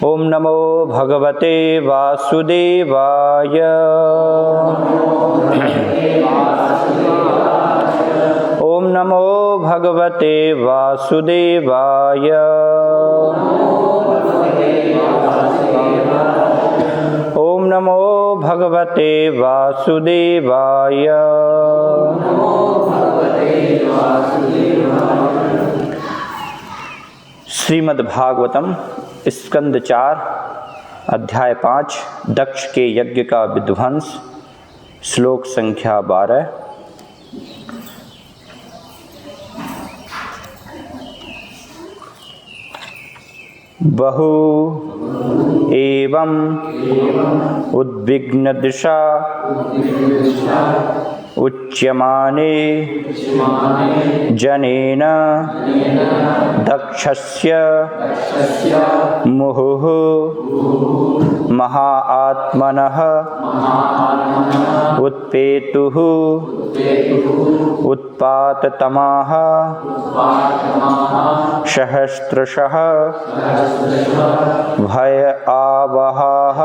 ओम नमो भगवते वासुदेवाय। ओम नमो भगवते वासुदेवाय। ओम नमो भगवते वासुदेवाय। श्रीमद्भागवतम स्कंद 4 अध्याय 5 दक्ष के यज्ञ का विध्वंस। श्लोक संख्या 12। बहु एवं उद्विग्नदृशा उच्यमाने जनेन दक्षस्य मुहुः महाआत्मनः उत्पेतुः उत्पाततमाः सहस्रशः भय आवहाः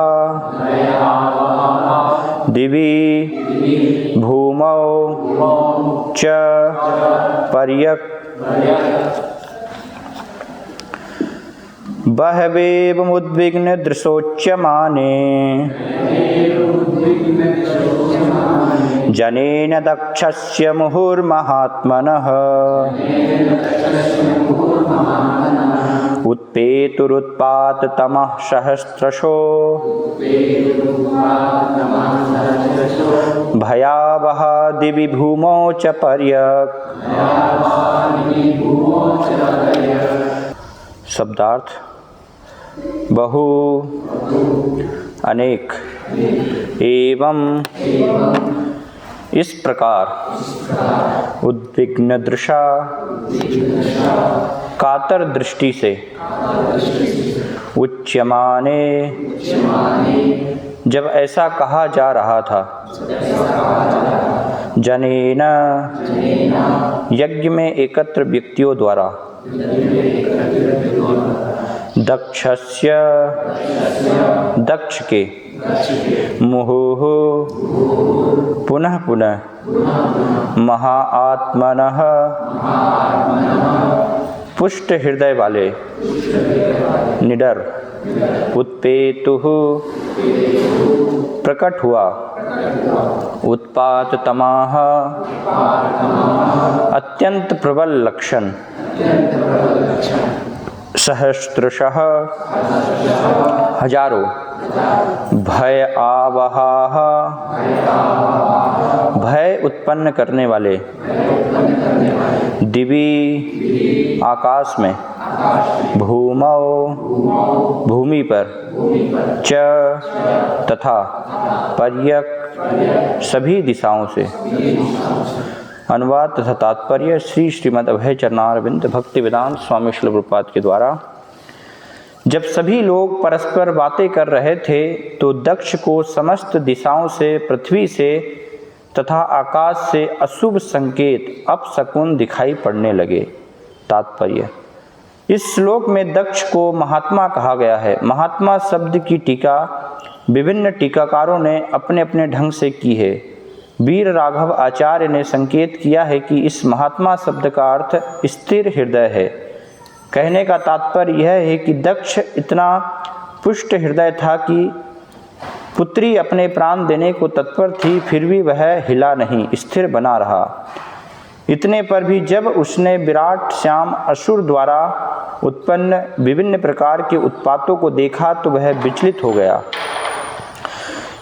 दिवि भूमौ च पर्यक् बहवेवमुद्विग्नदृशोच्यमाने जनेन दक्षस्य मुहुर्महात्मनः उत्पेतुरुत्पाततमः सहस्रशो भयावह दिवि भूमौ च पर्यक्। शब्दार्थ: बहु अनेक, एवं इस प्रकार, उद्विग्न दृशा कातर दृष्टि से, उच्यमाने जब ऐसा कहा जा रहा था, जनेन यज्ञ में एकत्र व्यक्तियों द्वारा, दक्षस्य दक्ष के, मुहुः पुनः पुनः, महाआत्मनः पुष्ट हृदय वाले, निडर, उत्पेतुः प्रकट हुआ, उत्पाततमाः अत्यंत प्रबल लक्षण, सहस्रशः हजारों, भय आवहाः भय उत्पन्न करने वाले, दिवि आकाश में, भूमौ भूमि पर, च तथा, पर्यक सभी दिशाओं से। अनुवाद तथा तात्पर्य श्री श्रीमद् अभय चरणारविंद भक्ति वेदांत स्वामी श्रील प्रभुपाद के द्वारा। जब सभी लोग परस्पर बातें कर रहे थे तो दक्ष को समस्त दिशाओं से, पृथ्वी से तथा आकाश से अशुभ संकेत, अपशकुन दिखाई पड़ने लगे। तात्पर्य: इस श्लोक में दक्ष को महात्मा कहा गया है। महात्मा शब्द की टीका विभिन्न टीकाकारों ने अपने अपने ढंग से की है। वीर राघव आचार्य ने संकेत किया है कि इस महात्मा शब्द का अर्थ स्थिर हृदय है। कहने का तात्पर्य यह है कि दक्ष इतना पुष्ट हृदय था कि पुत्री अपने प्राण देने को तत्पर थी, फिर भी वह हिला नहीं, स्थिर बना रहा। इतने पर भी जब उसने विराट श्याम असुर द्वारा उत्पन्न विभिन्न प्रकार के उत्पातों को देखा तो वह विचलित हो गया।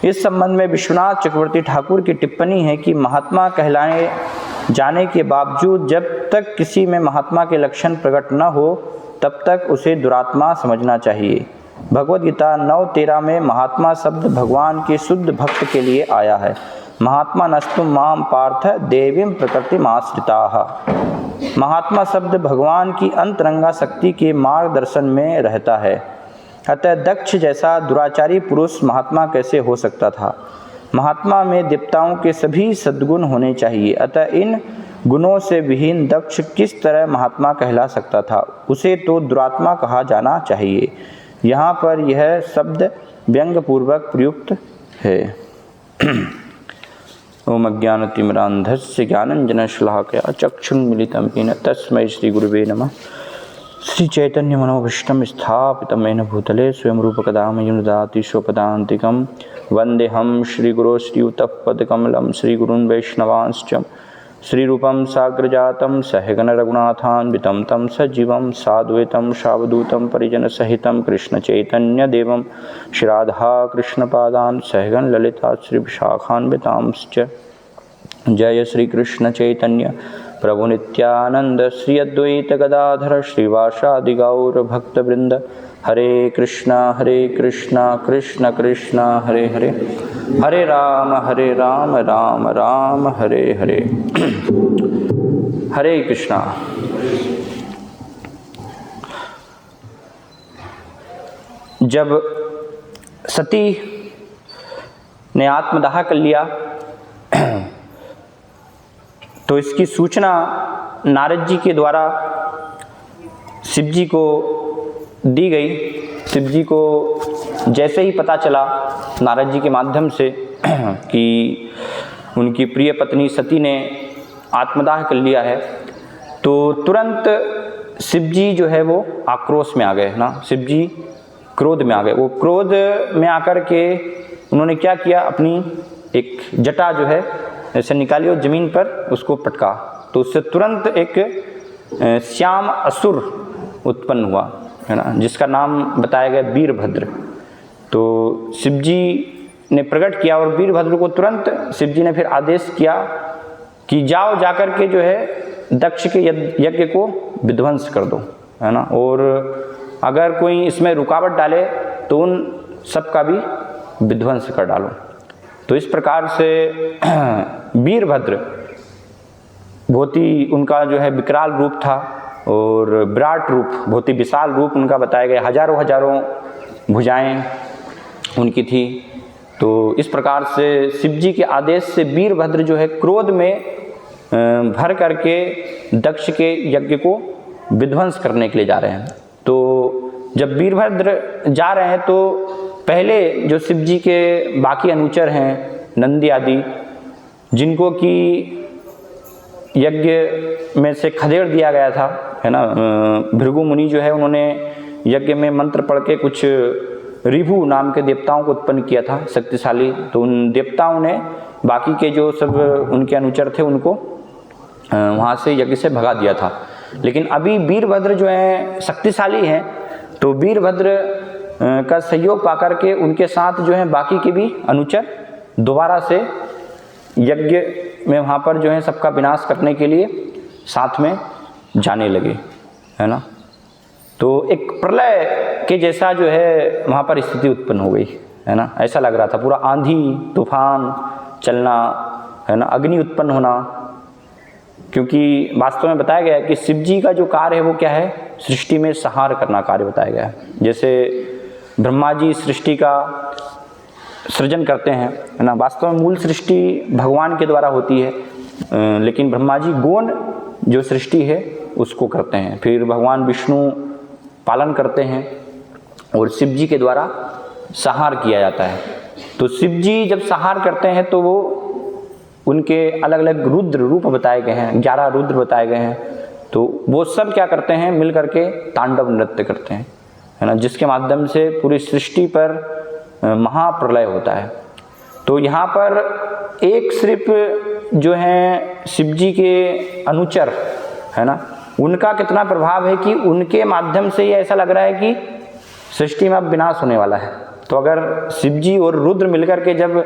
इस संबंध में विश्वनाथ चक्रवर्ती ठाकुर की टिप्पणी है कि महात्मा कहलाए जाने के बावजूद जब तक किसी में महात्मा के लक्षण प्रकट न हो तब तक उसे दुरात्मा समझना चाहिए। भगवद गीता 9:13 में महात्मा शब्द भगवान के शुद्ध भक्त के लिए आया है। महात्मा नस्तु माम पार्थ देवीं प्रकृतिमाश्रिताः। महात्मा शब्द भगवान की अंतरंगा शक्ति के मार्गदर्शन में रहता है। अतः दक्ष जैसा दुराचारी पुरुष महात्मा कैसे हो सकता था? महात्मा में देवताओं के सभी सद्गुण होने चाहिए। अतः इन गुणों से विहीन दक्ष किस तरह महात्मा कहला सकता था? उसे तो दुरात्मा कहा जाना चाहिए। यहाँ पर यह शब्द व्यंग पूर्वक प्रयुक्त है। ओम अज्ञानतिमिरान्धस्य ज्ञानञ्जनशलाकया चक्षुन्मीलितं येन तस्मै श्रीगुरुवे नमः। श्रीचैतन्यमनोभीष्टं स्थापितं येन भूतले स्वयं रूपकदा मह्यं ददाति स्वपदान्तिकं। वन्देऽहं श्रीगुरो श्रीयुतपदकमलं श्रीगुरून् वैष्णवांश्च श्रीरूपं साग्रजातं सहगणरघुनाथान्वितं तं सजीवं साद्वैतं सावधूतं परिजनसहितं कृष्णचैतन्यदेवं श्रीराधाकृष्णपादान् सहगण ललिता श्रीविशाखान्वितांश्च। जय श्री कृष्ण चैतन्य प्रभु नित्यानंद श्री अद्वैत गदाधर श्रीवासादि गौर भक्तवृंद। हरे कृष्णा कृष्ण कृष्ण हरे हरे, हरे राम राम राम हरे हरे। हरे कृष्णा। जब सती ने आत्मदाह कर लिया तो इसकी सूचना नारद जी के द्वारा शिव जी को दी गई। शिव जी को जैसे ही पता चला नारद जी के माध्यम से कि उनकी प्रिय पत्नी सती ने आत्मदाह कर लिया है, तो तुरंत शिव जी जो है वो आक्रोश में आ गए ना, शिव जी क्रोध में आ गए। वो क्रोध में आकर के उन्होंने क्या किया, अपनी एक जटा जो है ऐसे निकाली और जमीन पर उसको पटका, तो उससे तुरंत एक श्याम असुर उत्पन्न हुआ है ना, जिसका नाम बताया गया वीरभद्र। तो शिव जी ने प्रकट किया और वीरभद्र को तुरंत शिव जी ने फिर आदेश किया कि जाओ जाकर के जो है दक्ष के यज्ञ को विध्वंस कर दो, है ना, और अगर कोई इसमें रुकावट डाले तो उन सब का भी विध्वंस कर डालो। तो इस प्रकार से वीरभद्र बहुत ही उनका जो है विकराल रूप था और विराट रूप, बहुत ही विशाल रूप उनका बताया गया। हजारों हजारों भुजाएं उनकी थी। तो इस प्रकार से शिव जी के आदेश से वीरभद्र जो है क्रोध में भर करके दक्ष के यज्ञ को विध्वंस करने के लिए जा रहे हैं। तो जब वीरभद्र जा रहे हैं तो पहले जो शिव जी के बाकी अनुचर हैं नंदी आदि, जिनको कि यज्ञ में से खदेड़ दिया गया था, है ना, भृगु मुनि जो है उन्होंने यज्ञ में मंत्र पढ़ के कुछ रिभु नाम के देवताओं को उत्पन्न किया था शक्तिशाली। तो उन देवताओं ने बाकी के जो सब उनके अनुचर थे उनको वहाँ से यज्ञ से भगा दिया था। लेकिन अभी वीरभद्र जो है शक्तिशाली हैं, तो वीरभद्र का सहयोग पाकर के उनके साथ जो है बाकी के भी अनुचर दोबारा से यज्ञ में वहाँ पर जो है सबका विनाश करने के लिए साथ में जाने लगे, है ना। तो एक प्रलय के जैसा जो है वहाँ पर स्थिति उत्पन्न हो गई, है ना। ऐसा लग रहा था पूरा आंधी तूफान चलना, है ना, अग्नि उत्पन्न होना। क्योंकि वास्तव में बताया गया है कि शिव जी का जो कार्य है वो क्या है, सृष्टि में संहार करना कार्य बताया गया है। जैसे ब्रह्मा जी सृष्टि का सृजन करते हैं, है ना, वास्तव में मूल सृष्टि भगवान के द्वारा होती है, लेकिन ब्रह्मा जी गौण जो सृष्टि है उसको करते हैं, फिर भगवान विष्णु पालन करते हैं और शिव जी के द्वारा संहार किया जाता है। तो शिव जी जब संहार करते हैं तो वो उनके अलग अलग रुद्र रूप बताए गए हैं, 11 रुद्र बताए गए हैं। तो वो सब क्या करते हैं, मिल करके तांडव नृत्य करते हैं, है ना, जिसके माध्यम से पूरी सृष्टि पर महाप्रलय होता है। तो यहाँ पर एक सिर्फ जो है शिव जी के अनुचर, है ना, उनका कितना प्रभाव है कि उनके माध्यम से ये ऐसा लग रहा है कि सृष्टि में अब विनाश होने वाला है। तो अगर शिव जी और रुद्र मिलकर के जब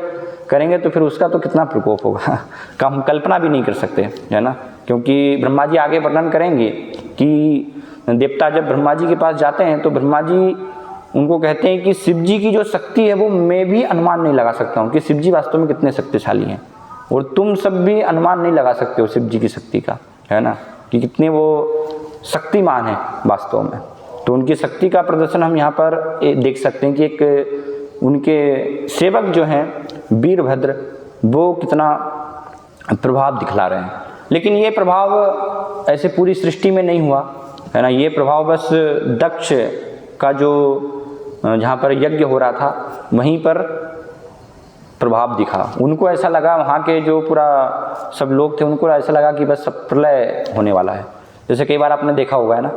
करेंगे तो फिर उसका तो कितना प्रकोप होगा का हम कल्पना भी नहीं कर सकते, है ना। क्योंकि ब्रह्मा जी आगे वर्णन करेंगे कि देवता जब ब्रह्मा जी के पास जाते हैं तो ब्रह्मा जी उनको कहते हैं कि शिव जी की जो शक्ति है वो मैं भी अनुमान नहीं लगा सकता हूँ कि शिव जी वास्तव में कितने शक्तिशाली हैं, और तुम सब भी अनुमान नहीं लगा सकते हो शिव जी की शक्ति का, है ना, कि कितने वो शक्तिमान हैं वास्तव में। तो उनकी शक्ति का प्रदर्शन हम यहाँ पर देख सकते हैं कि एक उनके सेवक जो हैं वीरभद्र वो कितना प्रभाव दिखला रहे हैं। लेकिन ये प्रभाव ऐसे पूरी सृष्टि में नहीं हुआ, है ना। ये प्रभाव बस दक्ष का जो जहाँ पर यज्ञ हो रहा था वहीं पर प्रभाव दिखा। उनको ऐसा लगा, वहाँ के जो पूरा सब लोग थे उनको ऐसा लगा कि बस सब प्रलय होने वाला है। जैसे कई बार आपने देखा होगा है ना,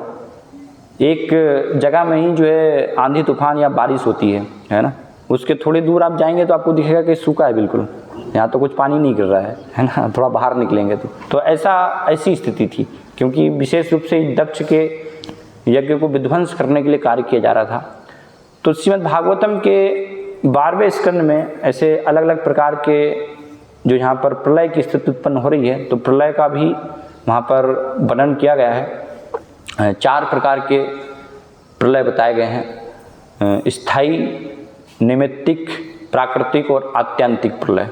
एक जगह में ही जो है आंधी तूफान या बारिश होती है ना, उसके थोड़ी दूर आप जाएंगे तो आपको दिखेगा कि सूखा है बिल्कुल, यहाँ तो कुछ पानी नहीं गिर रहा है ना, थोड़ा बाहर निकलेंगे तो ऐसी स्थिति थी, क्योंकि विशेष रूप से दक्ष के यज्ञ को विध्वंस करने के लिए कार्य किया जा रहा था। तो श्रीमद् भागवतम के 12वें स्कंद में ऐसे अलग अलग प्रकार के जो यहाँ पर प्रलय की स्थिति उत्पन्न हो रही है, तो प्रलय का भी वहाँ पर वर्णन किया गया है। 4 प्रकार के प्रलय बताए गए हैं, स्थायी, नैमित्तिक, प्राकृतिक और आत्यंतिक प्रलय।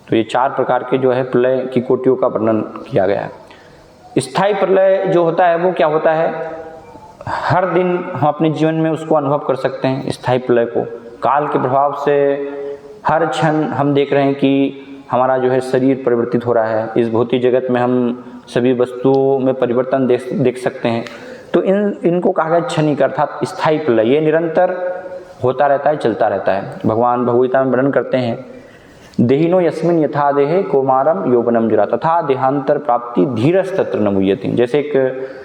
तो ये 4 प्रकार के जो है प्रलय की कोटियों का वर्णन किया गया है। स्थायी प्रलय जो होता है वो क्या होता है, हर दिन हम अपने जीवन में उसको अनुभव कर सकते हैं। स्थायी प्रलय को काल के प्रभाव से हर क्षण हम देख रहे हैं कि हमारा जो है शरीर परिवर्तित हो रहा है। इस भौतिक जगत में हम सभी वस्तुओं में परिवर्तन देख सकते हैं। तो इनको कहा गया क्षणिक अर्थात स्थायी प्रलय। ये निरंतर होता रहता है, चलता रहता है। भगवान भगवद्गीता में वर्णन करते हैं, देहिनो यस्मिन् यथा देहे कौमारम यौवनम जरा तथा देहांतर प्राप्ति धीरस तत्र न मुह्यति। जैसे एक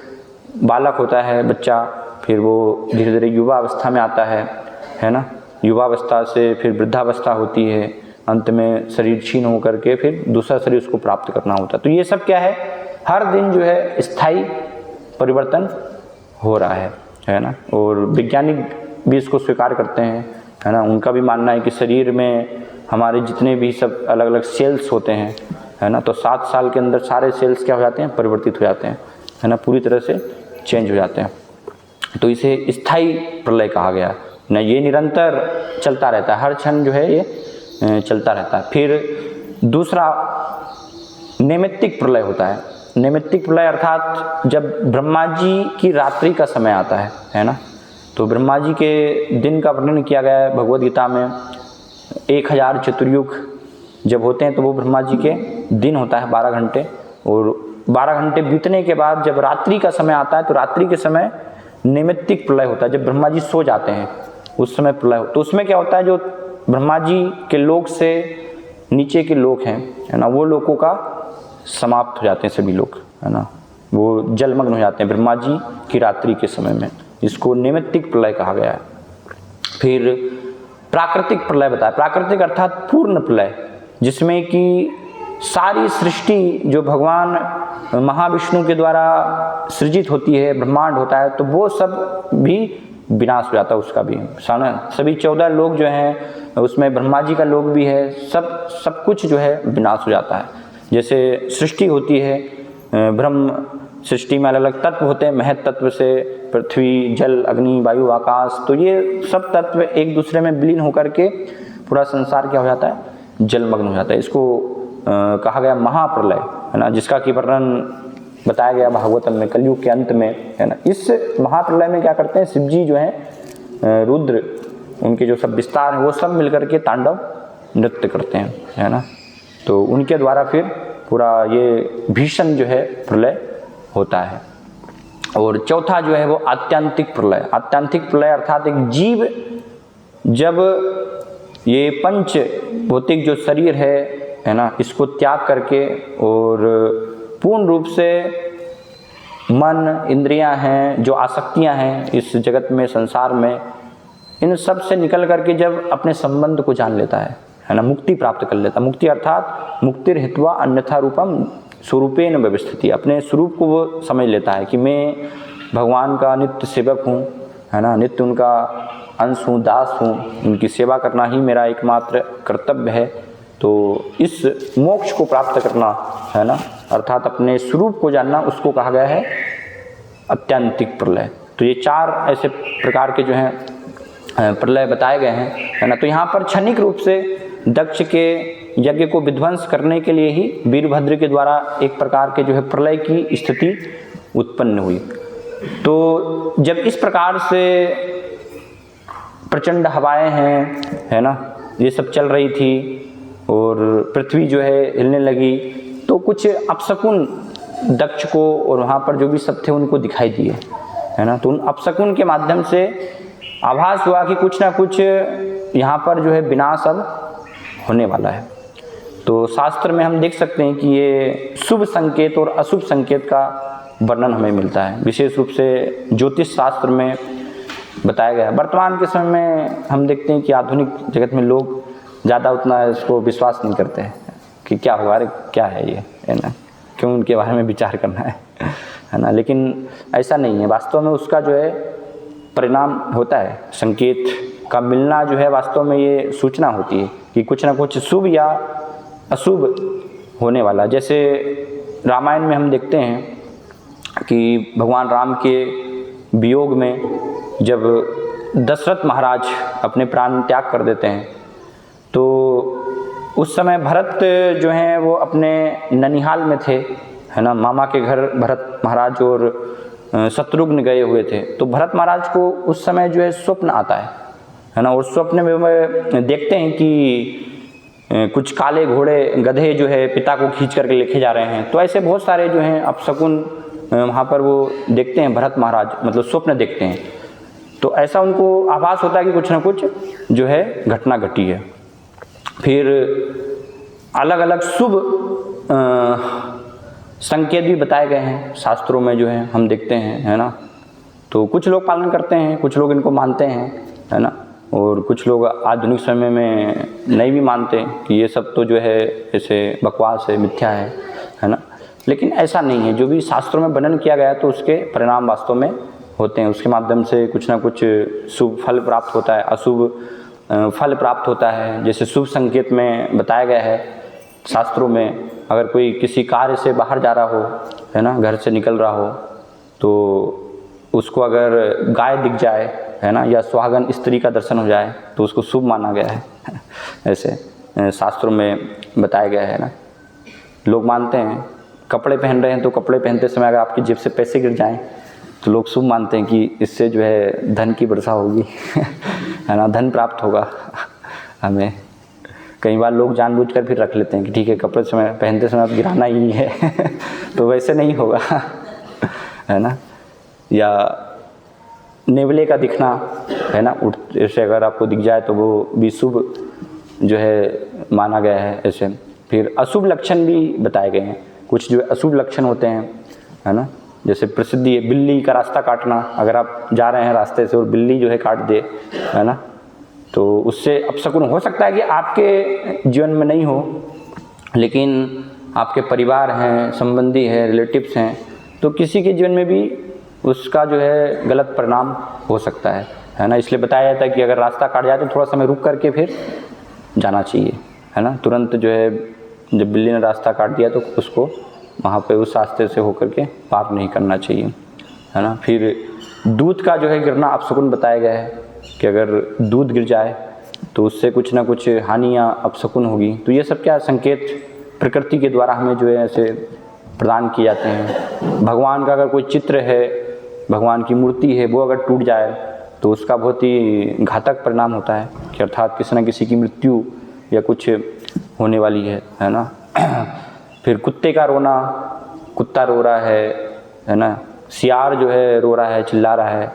बालक होता है, बच्चा, फिर वो धीरे धीरे युवा अवस्था में आता है ना, युवावस्था से फिर वृद्धावस्था होती है, अंत में शरीर क्षीण होकर के फिर दूसरा शरीर उसको प्राप्त करना होता है। तो ये सब क्या है, हर दिन जो है स्थायी परिवर्तन हो रहा है ना। और वैज्ञानिक भी इसको स्वीकार करते हैं, है ना। उनका भी मानना है कि शरीर में हमारे जितने भी सब अलग अलग सेल्स होते हैं, है ना, तो 7 साल के अंदर सारे सेल्स क्या हो जाते हैं, परिवर्तित हो जाते हैं, है ना, पूरी तरह से चेंज हो जाते हैं। तो इसे स्थायी प्रलय कहा गया ना। ये निरंतर चलता रहता है, हर क्षण जो है ये चलता रहता है। फिर दूसरा नैमित्तिक प्रलय होता है। नैमित्तिक प्रलय अर्थात जब ब्रह्मा जी की रात्रि का समय आता है ना, तो ब्रह्मा जी के दिन का वर्णन किया गया है भगवद गीता में। 1000 चतुर्युग जब होते हैं तो वो ब्रह्मा जी के दिन होता है 12 घंटे, और 12 घंटे बीतने के बाद जब रात्रि का समय आता है तो रात्रि के समय नैमित्तिक प्रलय होता है। जब ब्रह्मा जी सो जाते हैं उस समय प्रलय हो। तो उसमें क्या होता है, जो ब्रह्मा जी के लोक से नीचे के लोक हैं, है ना, वो लोगों का समाप्त हो जाते हैं, सभी लोग, है ना, वो जलमग्न हो जाते हैं ब्रह्मा जी की रात्रि के समय में। इसको नैमित्तिक प्रलय कहा गया है। फिर प्राकृतिक प्रलय बताया। प्राकृतिक अर्थात पूर्ण प्रलय, जिसमें कि सारी सृष्टि जो भगवान महाविष्णु के द्वारा सृजित होती है, ब्रह्मांड होता है, तो वो सब भी विनाश हो जाता है उसका भी। सभी 14 लोग जो हैं उसमें ब्रह्मा जी का लोग भी है, सब कुछ जो है विनाश हो जाता है। जैसे सृष्टि होती है, ब्रह्म सृष्टि में अलग अलग तत्व होते हैं, महत तत्व से पृथ्वी, जल, अग्नि, वायु, आकाश, तो ये सब तत्व एक दूसरे में विलीन होकर के पूरा संसार क्या हो जाता है, जलमग्न हो जाता है। इसको कहा गया महाप्रलय, है ना, जिसका कि वर्णन बताया गया भागवतम में कलयुग के अंत में, है ना। इस महाप्रलय में क्या करते हैं, शिव जी जो हैं, रुद्र, उनके जो सब विस्तार हैं वो सब मिलकर के तांडव नृत्य करते हैं, है ना। तो उनके द्वारा फिर पूरा ये भीषण जो है प्रलय होता है। और चौथा जो है वो आत्यंतिक प्रलय। आत्यंतिक प्रलय अर्थात एक जीव जब ये पंच भौतिक जो शरीर है ना, इसको त्याग करके और पूर्ण रूप से मन, इंद्रियां हैं, जो आसक्तियां हैं इस जगत में, संसार में, इन सब से निकल करके जब अपने संबंध को जान लेता है ना, मुक्ति प्राप्त कर लेता। मुक्ति अर्थात मुक्तिर हित्वा अन्यथा रूपम स्वरूपेण व्यवस्थिति। अपने स्वरूप को वो समझ लेता है कि मैं भगवान का नित्य सेवक हूँ, है ना, नित्य उनका अंश हूँ, दास हूँ, उनकी सेवा करना ही मेरा एकमात्र कर्तव्य है। तो इस मोक्ष को प्राप्त करना, है ना, अर्थात अपने स्वरूप को जानना, उसको कहा गया है आत्यंतिक प्रलय। तो ये 4 ऐसे प्रकार के जो हैं प्रलय बताए गए हैं, है ना। तो यहाँ पर क्षणिक रूप से दक्ष के यज्ञ को विध्वंस करने के लिए ही वीरभद्र के द्वारा एक प्रकार के जो है प्रलय की स्थिति उत्पन्न हुई। तो जब इस प्रकार से प्रचंड हवाएं हैं, है ना, ये सब चल रही थी और पृथ्वी जो है हिलने लगी, तो कुछ अपशकुन दक्ष को और वहाँ पर जो भी सब थे उनको दिखाई दिए, है ना। तो उन अपशकुन के माध्यम से आभास हुआ कि कुछ ना कुछ यहाँ पर जो है विनाश अब होने वाला है। तो शास्त्र में हम देख सकते हैं कि ये शुभ संकेत और अशुभ संकेत का वर्णन हमें मिलता है, विशेष रूप से ज्योतिष शास्त्र में बताया गया है। वर्तमान के समय में हम देखते हैं कि आधुनिक जगत में लोग ज़्यादा उतना इसको विश्वास नहीं करते हैं कि क्या हुआ, अरे क्या है ये, है ना, क्यों उनके बारे में विचार करना है ना। लेकिन ऐसा नहीं है, वास्तव में उसका जो है परिणाम होता है, संकेत का मिलना जो है वास्तव में ये सूचना होती है कि कुछ ना कुछ शुभ या अशुभ होने वाला। जैसे रामायण में हम देखते हैं कि भगवान राम के वियोग में जब दशरथ महाराज अपने प्राण त्याग कर देते हैं तो उस समय भरत जो हैं वो अपने ननिहाल में थे, है ना, मामा के घर भरत महाराज और शत्रुघ्न गए हुए थे। तो भरत महाराज को उस समय जो है स्वप्न आता है ना, और स्वप्न में वे देखते हैं कि कुछ काले घोड़े गधे जो है पिता को खींच करके लेके जा रहे हैं। तो ऐसे बहुत सारे जो हैं अपशकुन वहाँ पर वो देखते हैं, भरत महाराज मतलब स्वप्न देखते हैं। तो ऐसा उनको आभास होता है कि कुछ ना कुछ जो है घटना घटी है। फिर अलग अलग शुभ संकेत भी बताए गए हैं शास्त्रों में जो है हम देखते हैं, है ना। तो कुछ लोग पालन करते हैं, कुछ लोग इनको मानते हैं, है ना, और कुछ लोग आधुनिक समय में नहीं भी मानते कि ये सब तो जो है ऐसे बकवास है, मिथ्या है ना। लेकिन ऐसा नहीं है, जो भी शास्त्रों में वर्णन किया गया है तो उसके परिणाम वास्तव में होते हैं, उसके माध्यम से कुछ ना कुछ शुभ फल प्राप्त होता है, अशुभ फल प्राप्त होता है। जैसे शुभ संकेत में बताया गया है शास्त्रों में, अगर कोई किसी कार्य से बाहर जा रहा हो, है ना, घर से निकल रहा हो, तो उसको अगर गाय दिख जाए, है ना, या सुहागन स्त्री का दर्शन हो जाए तो उसको शुभ माना गया है। ऐसे शास्त्रों में बताया गया है ना। लोग मानते हैं, कपड़े पहन रहे हैं तो कपड़े पहनते समय अगर आपकी जेब से पैसे गिर जाएं तो लोग शुभ मानते हैं कि इससे जो है धन की वर्षा होगी, है ना, धन प्राप्त होगा हमें। कई बार लोग जानबूझकर फिर रख लेते हैं कि ठीक है कपड़े समय पहनते समय अब गिराना ही है तो वैसे नहीं होगा, है ना। या नेवले का दिखना, है ना, ऐसे अगर आपको दिख जाए तो वो भी शुभ जो है माना गया है ऐसे। फिर अशुभ लक्षण भी बताए गए हैं, कुछ जो अशुभ लक्षण होते हैं, है ना। जैसे प्रसिद्धि है बिल्ली का रास्ता काटना, अगर आप जा रहे हैं रास्ते से और बिल्ली जो है काट दे, है ना, तो उससे अपशकुन हो सकता है कि आपके जीवन में नहीं हो, लेकिन आपके परिवार हैं, संबंधी हैं, रिलेटिव्स हैं, तो किसी के जीवन में भी उसका जो है गलत परिणाम हो सकता है ना। इसलिए बताया जाता है कि अगर रास्ता काट जाए तो थोड़ा समय रुक करके फिर जाना चाहिए, है ना। तुरंत जो है जब बिल्ली ने रास्ता काट दिया तो उसको वहाँ पे उस रास्ते से होकर के पार नहीं करना चाहिए, है ना। फिर दूध का जो है गिरना अपशकुन बताया गया है कि अगर दूध गिर जाए तो उससे कुछ ना कुछ हानि या अपशकुन होगी। तो ये सब क्या संकेत प्रकृति के द्वारा हमें जो है ऐसे प्रदान किए जाते हैं। भगवान का अगर कोई चित्र है, भगवान की मूर्ति है, वो अगर टूट जाए तो उसका बहुत ही घातक परिणाम होता है कि अर्थात किसी न किसी की मृत्यु या कुछ होने वाली है ना। फिर कुत्ते का रोना, कुत्ता रो रहा है ना, सियार जो है रो रहा है, चिल्ला रहा है,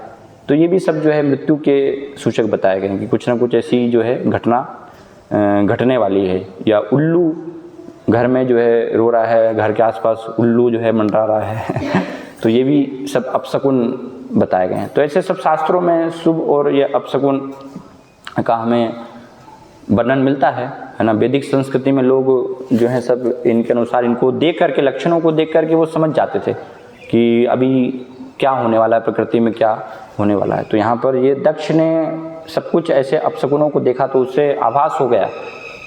तो ये भी सब जो है मृत्यु के सूचक बताए गए हैं कि कुछ ना कुछ ऐसी जो है घटना घटने वाली है। या उल्लू घर में जो है रो रहा है, घर के आसपास उल्लू जो है मंडरा रहा है तो ये भी सब अपशकुन बताए गए हैं। तो ऐसे सब शास्त्रों में शुभ और ये अपशकुन का हमें वर्णन मिलता है ना। वैदिक संस्कृति में लोग जो है सब इनके अनुसार, इनको देख करके, लक्षणों को देख करके वो समझ जाते थे कि अभी क्या होने वाला है, प्रकृति में क्या होने वाला है। तो यहाँ पर ये दक्ष ने सब कुछ ऐसे अपशकुनों को देखा तो उससे आभास हो गया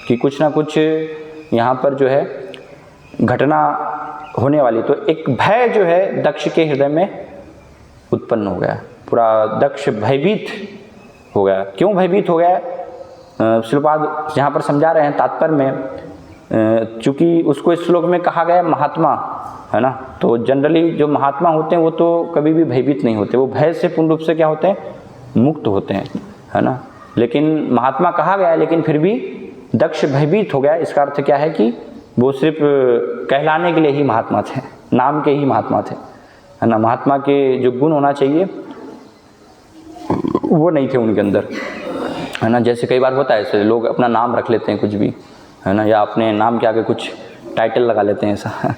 कि कुछ ना कुछ यहाँ पर जो है घटना होने वाली। तो एक भय जो है दक्ष के हृदय में उत्पन्न हो गया, पूरा दक्ष भयभीत हो गया। क्यों भयभीत हो गया? श्रीपाद यहाँ पर समझा रहे हैं तात्पर्य में, चूँकि उसको इस श्लोक में कहा गया महात्मा, है ना। तो जनरली जो महात्मा होते हैं वो तो कभी भी भयभीत नहीं होते, वो भय से पूर्ण रूप से क्या होते हैं, मुक्त होते हैं, है ना। लेकिन महात्मा कहा गया है, लेकिन फिर भी दक्ष भयभीत हो गया। इसका अर्थ क्या है कि वो सिर्फ कहलाने के लिए ही महात्मा थे, नाम के ही महात्मा थे, है ना। महात्मा के जो गुण होना चाहिए वो नहीं थे उनके अंदर, है ना। जैसे कई बार होता है ऐसे लोग अपना नाम रख लेते हैं कुछ भी, है ना, या अपने नाम के आगे कुछ टाइटल लगा लेते हैं ऐसा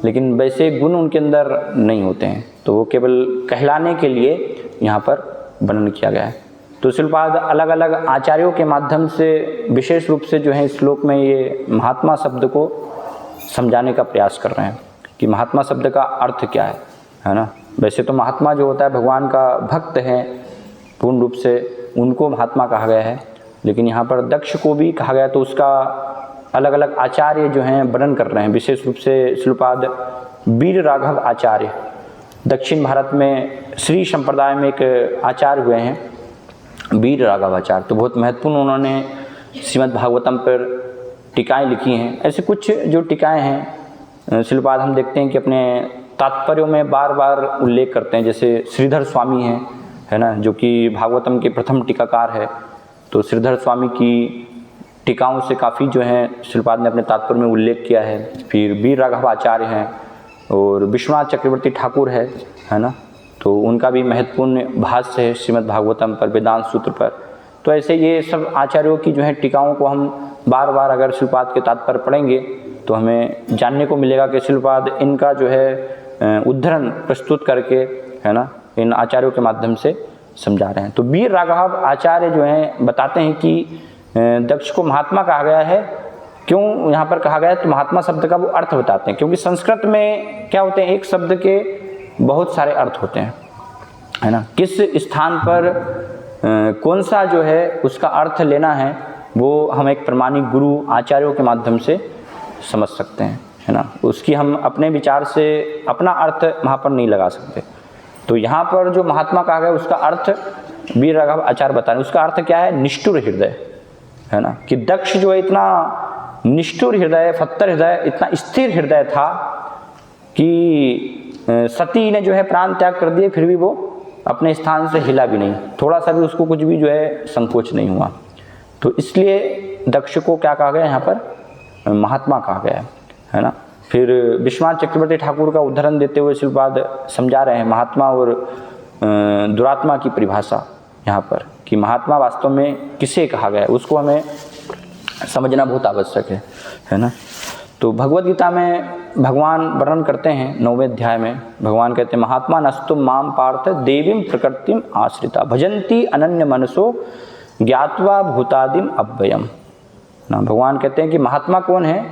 लेकिन वैसे गुण उनके अंदर नहीं होते हैं, तो वो केवल कहलाने के लिए यहाँ पर वर्णन किया गया है। तो श्रीपाद अलग अलग आचार्यों के माध्यम से विशेष रूप से जो है इस श्लोक में ये महात्मा शब्द को समझाने का प्रयास कर रहे हैं कि महात्मा शब्द का अर्थ क्या है ना। वैसे तो महात्मा जो होता है भगवान का भक्त है पूर्ण रूप से, उनको महात्मा कहा गया है, लेकिन यहाँ पर दक्ष को भी कहा गया, तो उसका अलग अलग आचार्य जो हैं वर्णन कर रहे हैं। विशेष रूप से श्रीपाद वीर राघव आचार्य दक्षिण भारत में श्री संप्रदाय में एक आचार्य हुए हैं वीर राघव आचार्य, तो बहुत महत्वपूर्ण उन्होंने श्रीमद् भागवतम पर टीकाएँ लिखी हैं। ऐसे कुछ जो टीकाएँ हैं श्रीपाद हम देखते हैं कि अपने तात्पर्यों में बार बार उल्लेख करते हैं, जैसे श्रीधर स्वामी हैं, है ना, जो कि भागवतम के प्रथम टीकाकार है। तो श्रीधर स्वामी की टीकाओं से काफ़ी जो है श्रीपाद ने अपने तात्पर्य में उल्लेख किया है। फिर वीर राघव आचार्य हैं और विश्वनाथ चक्रवर्ती ठाकुर है ना, तो उनका भी महत्वपूर्ण भाष्य है श्रीमद् भागवतम पर, वेदांत सूत्र पर। तो ऐसे ये सब आचार्यों की जो है टीकाओं को हम बार बार अगर श्रीपाद के तात्पर्य पढ़ेंगे तो हमें जानने को मिलेगा कि श्रीपाद इनका जो है उद्धरण प्रस्तुत करके, है ना, इन आचार्यों के माध्यम से समझा रहे हैं। तो वीर राघव आचार्य जो हैं बताते हैं कि दक्ष को महात्मा कहा गया है। क्यों यहाँ पर कहा गया है, तो महात्मा शब्द का वो अर्थ बताते हैं, क्योंकि संस्कृत में क्या होते हैं, एक शब्द के बहुत सारे अर्थ होते हैं, है ना। किस स्थान पर कौन सा जो है उसका अर्थ लेना है वो हम एक प्रमाणिक गुरु आचार्यों के माध्यम से समझ सकते हैं, है ना। उसकी हम अपने विचार से अपना अर्थ वहाँ पर नहीं लगा सकते। तो यहाँ पर जो महात्मा कहा गया उसका अर्थ वीर राघव आचार्य बता रहे हैं। उसका अर्थ क्या है, निष्ठुर हृदय, है ना, कि दक्ष जो है इतना निष्ठुर हृदय, फत्तर हृदय, इतना स्थिर हृदय था कि सती ने जो है प्राण त्याग कर दिए, फिर भी वो अपने स्थान से हिला भी नहीं, थोड़ा सा भी उसको कुछ भी जो है संकोच नहीं हुआ। तो इसलिए दक्ष को क्या कहा गया यहाँ पर, महात्मा कहा गया है ना। फिर विश्वनाथ चक्रवर्ती ठाकुर का उदाहरण देते हुए श्रीपाद समझा रहे हैं महात्मा और दुरात्मा की परिभाषा यहाँ पर, कि महात्मा वास्तव में किसे कहा गया है उसको हमें समझना बहुत आवश्यक है ना। तो भगवद गीता में भगवान वर्णन करते हैं 9वें अध्याय में, भगवान कहते हैं महात्मा नस्तुम माम पार्थ देवीं प्रकृतिम आश्रिता भजन्ति अनन्य मनसो ज्ञात्वा भूतादिम अव्ययम ना। भगवान कहते हैं कि महात्मा कौन है,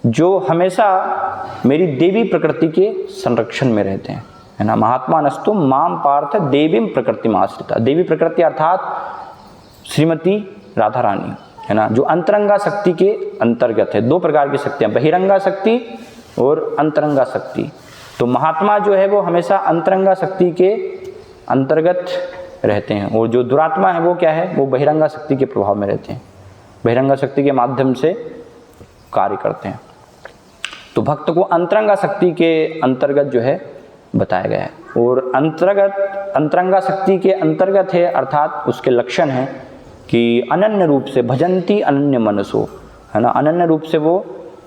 जो हमेशा मेरी देवी प्रकृति के संरक्षण में रहते हैं, है ना। महात्मा नस्तु माम पार्थ देवीं प्रकृतिम आश्रिता, देवी प्रकृति अर्थात श्रीमती राधा रानी, है ना, जो अंतरंगा शक्ति के अंतर्गत है। दो प्रकार की शक्तियाँ, बहिरंगा शक्ति और अंतरंगा शक्ति। तो महात्मा जो है वो हमेशा अंतरंगा शक्ति के अंतर्गत रहते हैं, और जो दुरात्मा है वो क्या है, वो बहिरंगा शक्ति के प्रभाव में रहते हैं, बहिरंगा शक्ति के माध्यम से कार्य करते हैं। तो भक्त को अंतरंगा शक्ति के अंतर्गत जो है बताया गया है, और अंतरंगा शक्ति के अंतर्गत है अर्थात उसके लक्षण है कि अनन्य रूप से भजन्ति अनन्य मनसो, है ना, अनन्य रूप से वो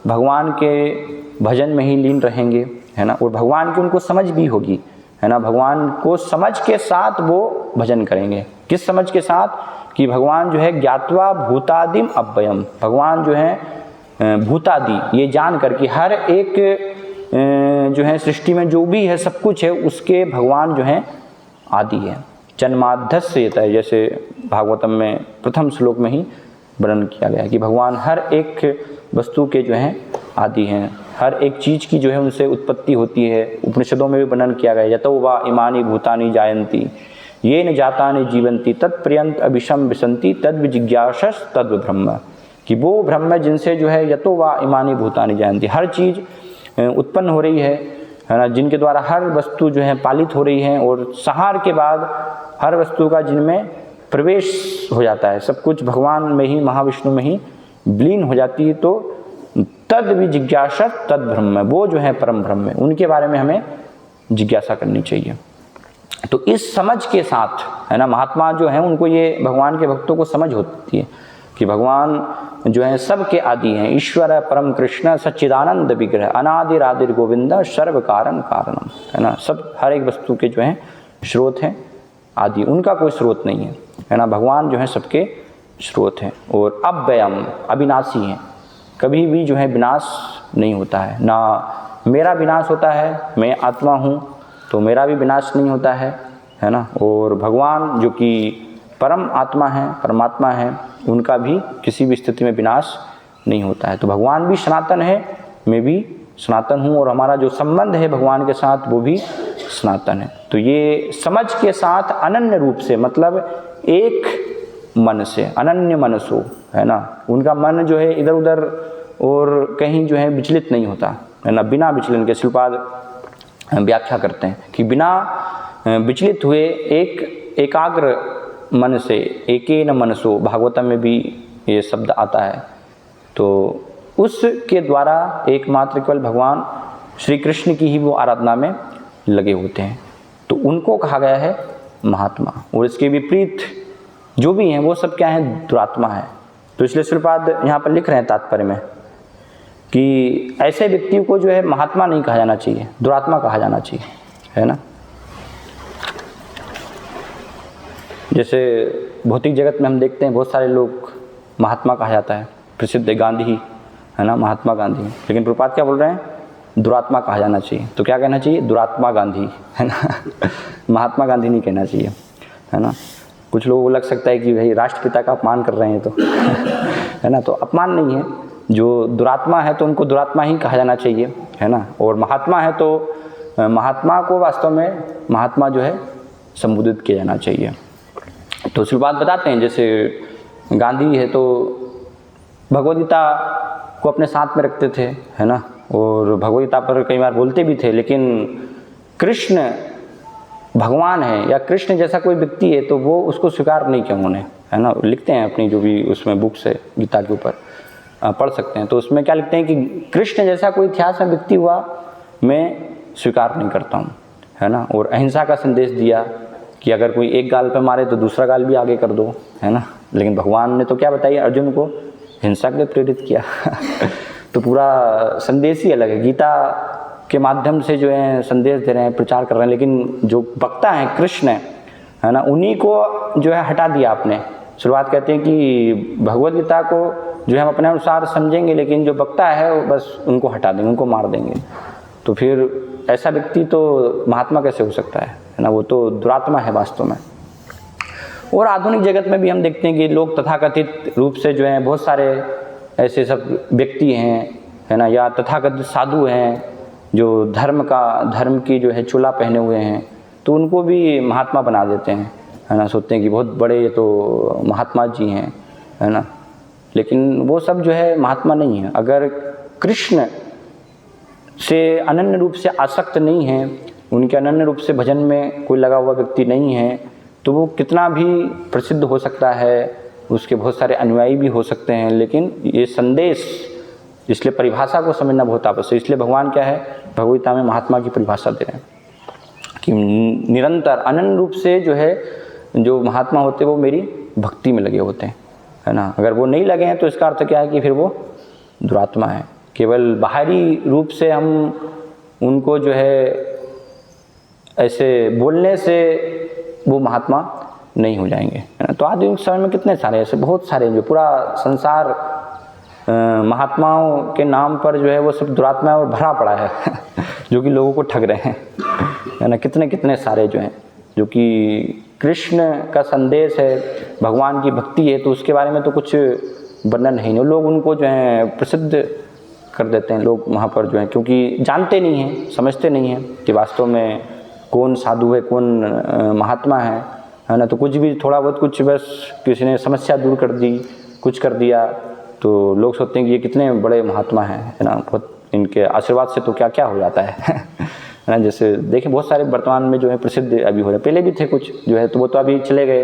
भगवान के भजन में ही लीन रहेंगे, है ना, और भगवान की उनको समझ भी होगी, है ना। भगवान को समझ के साथ वो भजन करेंगे। किस समझ के साथ, कि भगवान जो है ज्ञात्वा भूतादिम अव्ययम, भगवान जो है भूतादि ये जान कर कि हर एक जो है सृष्टि में जो भी है सब कुछ है उसके भगवान जो है आदि है। जन्माद्यस्य है, जैसे भागवतम में प्रथम श्लोक में ही वर्णन किया गया है कि भगवान हर एक वस्तु के जो हैं आदि हैं, हर एक चीज़ की जो है उनसे उत्पत्ति होती है। उपनिषदों में भी वर्णन किया गया है, यतो वा इमानि भूतानि जायन्ति येन जातानि जीवन्ति तत्पर्यंत अभिशम विसन्ति तद विजिज्ञासस तद ब्रह्म, कि वो ब्रह्म जिनसे जो है यतो वा इमानि भूतानि जायन्ति, हर चीज़ उत्पन्न हो रही है ना, जिनके द्वारा हर वस्तु जो है पालित हो रही है, और संहार के बाद हर वस्तु का जिनमें प्रवेश हो जाता है, सब कुछ भगवान में ही, महाविष्णु में ही विलीन हो जाती है। तो तद विजिज्ञासा तद ब्रह्म, वो जो है परम ब्रह्म है, उनके बारे में हमें जिज्ञासा करनी चाहिए। तो इस समझ के साथ, है ना, महात्मा जो है उनको ये भगवान के भक्तों को समझ होती है कि भगवान जो है सबके आदि हैं, ईश्वर परम कृष्ण सच्चिदानंद विग्रह अनादिरादिर गोविंद सर्व कारण कारणम, है ना, सब हर एक वस्तु के जो हैं स्रोत हैं, आदि, उनका कोई स्रोत नहीं है ना। भगवान जो है सबके स्रोत हैं और अव्ययम, अविनाशी हैं, कभी भी जो है विनाश नहीं होता है। ना मेरा विनाश होता है, मैं आत्मा हूँ तो मेरा भी विनाश नहीं होता है ना। और भगवान जो कि परम आत्मा है, परमात्मा है, उनका भी किसी भी स्थिति में विनाश नहीं होता है। तो भगवान भी सनातन है, मैं भी सनातन हूँ और हमारा जो संबंध है भगवान के साथ वो भी सनातन है। तो ये समझ के साथ अनन्य रूप से, मतलब एक मन से, अनन्य मनसो, है ना, उनका मन जो है इधर उधर और कहीं जो है विचलित नहीं होता है ना। बिना विचलन के श्रीपाद व्याख्या करते हैं कि बिना विचलित हुए एक एकाग्र मन से, एकेन मनसो, भागवतम में भी ये शब्द आता है। तो उसके द्वारा एकमात्र केवल भगवान श्री कृष्ण की ही वो आराधना में लगे होते हैं, तो उनको कहा गया है महात्मा। और इसके विपरीत जो भी हैं वो सब क्या है, दुरात्मा है। तो इसलिए श्रीपाद यहाँ पर लिख रहे हैं तात्पर्य में कि ऐसे व्यक्ति को जो है महात्मा नहीं कहा जाना चाहिए, दुरात्मा कहा जाना चाहिए, है ना। जैसे भौतिक जगत में हम देखते हैं बहुत सारे लोग महात्मा कहा जाता है, प्रसिद्ध गांधी, है ना, महात्मा गांधी, लेकिन प्रभुपाद क्या बोल रहे हैं, दुरात्मा कहा जाना चाहिए। तो क्या कहना चाहिए, दुरात्मा गांधी, है ना। महात्मा गांधी नहीं कहना चाहिए, है ना। कुछ लोगों को लग सकता है कि भाई राष्ट्रपिता का अपमान कर रहे हैं, तो है ना, तो अपमान नहीं है। जो दुरात्मा है तो उनको दुरात्मा ही कहा जाना चाहिए, है ना। और महात्मा है तो महात्मा को वास्तव में महात्मा जो है संबोधित किया जाना चाहिए। तो उसकी बात बताते हैं, जैसे गांधी है तो भगवद गीता को अपने साथ में रखते थे, है ना, और भगवद गीता पर कई बार बोलते भी थे। लेकिन कृष्ण भगवान है या कृष्ण जैसा कोई व्यक्ति है तो वो उसको स्वीकार नहीं किया उन्होंने, है ना। लिखते हैं अपनी जो भी उसमें बुक्स है गीता के ऊपर, पढ़ सकते हैं। तो उसमें क्या लिखते हैं कि कृष्ण जैसा कोई इतिहास में व्यक्ति हुआ मैं स्वीकार नहीं करता हूँ, है ना। और अहिंसा का संदेश दिया कि अगर कोई एक गाल पे मारे तो दूसरा गाल भी आगे कर दो, है ना। लेकिन भगवान ने तो क्या बताइए, अर्जुन को हिंसा के लिए प्रेरित किया। तो पूरा संदेश ही अलग है, गीता के माध्यम से जो है संदेश दे रहे हैं, प्रचार कर रहे हैं। लेकिन जो वक्ता हैं कृष्ण, है ना, उन्हीं को जो है हटा दिया आपने। शुरुआत कहते हैं कि भगवद गीता को जो है हम अपने अनुसार समझेंगे, लेकिन जो वक्ता है वो बस उनको हटा देंगे, उनको मार देंगे। तो फिर ऐसा व्यक्ति तो महात्मा कैसे हो सकता है ना, वो तो दुरात्मा है वास्तव में। और आधुनिक जगत में भी हम देखते हैं कि लोग तथाकथित रूप से जो हैं बहुत सारे ऐसे सब व्यक्ति हैं, है ना, या तथाकथित साधु हैं जो धर्म की जो है चोला पहने हुए हैं, तो उनको भी महात्मा बना देते हैं, है ना। सोचते हैं कि बहुत बड़े तो महात्मा जी हैं, है ना। लेकिन वो सब जो है महात्मा नहीं है। अगर कृष्ण से अनन्य रूप से आसक्त नहीं है, उनके अनन्य रूप से भजन में कोई लगा हुआ व्यक्ति नहीं है, तो वो कितना भी प्रसिद्ध हो सकता है, उसके बहुत सारे अनुयायी भी हो सकते हैं, लेकिन ये संदेश, इसलिए परिभाषा को समझना बहुत आवश्यक है। इसलिए भगवान क्या है, भगवद गीता में महात्मा की परिभाषा दे रहे हैं कि निरंतर अनन्य रूप से जो है जो महात्मा होते हैं वो मेरी भक्ति में लगे होते हैं, है ना। अगर वो नहीं लगे हैं तो इसका अर्थ क्या है कि फिर वो दुरात्मा है। केवल बाहरी रूप से हम उनको जो है ऐसे बोलने से वो महात्मा नहीं हो जाएंगे, है ना। तो आधुनिक समय में कितने सारे ऐसे, बहुत सारे जो पूरा संसार महात्माओं के नाम पर जो है वो सब दुरात्मा और भरा पड़ा है जो कि लोगों को ठग रहे हैं, है ना। कितने कितने सारे जो हैं, जो कि कृष्ण का संदेश है, भगवान की भक्ति है, तो उसके बारे में तो कुछ वर्णन है नहीं। लोग उनको जो है प्रसिद्ध कर देते हैं लोग वहाँ पर जो है, क्योंकि जानते नहीं हैं, समझते नहीं हैं कि वास्तव में कौन साधु है, कौन महात्मा है ना। तो कुछ भी थोड़ा बहुत कुछ बस किसी ने समस्या दूर कर दी, कुछ कर दिया, तो लोग सोचते हैं कि ये कितने बड़े महात्मा हैं, है ना, बहुत इनके आशीर्वाद से तो क्या क्या हो जाता है ना। जैसे देखिए बहुत सारे वर्तमान में जो है प्रसिद्ध अभी हो रहे, पहले भी थे कुछ जो है, तो वो तो अभी चले गए,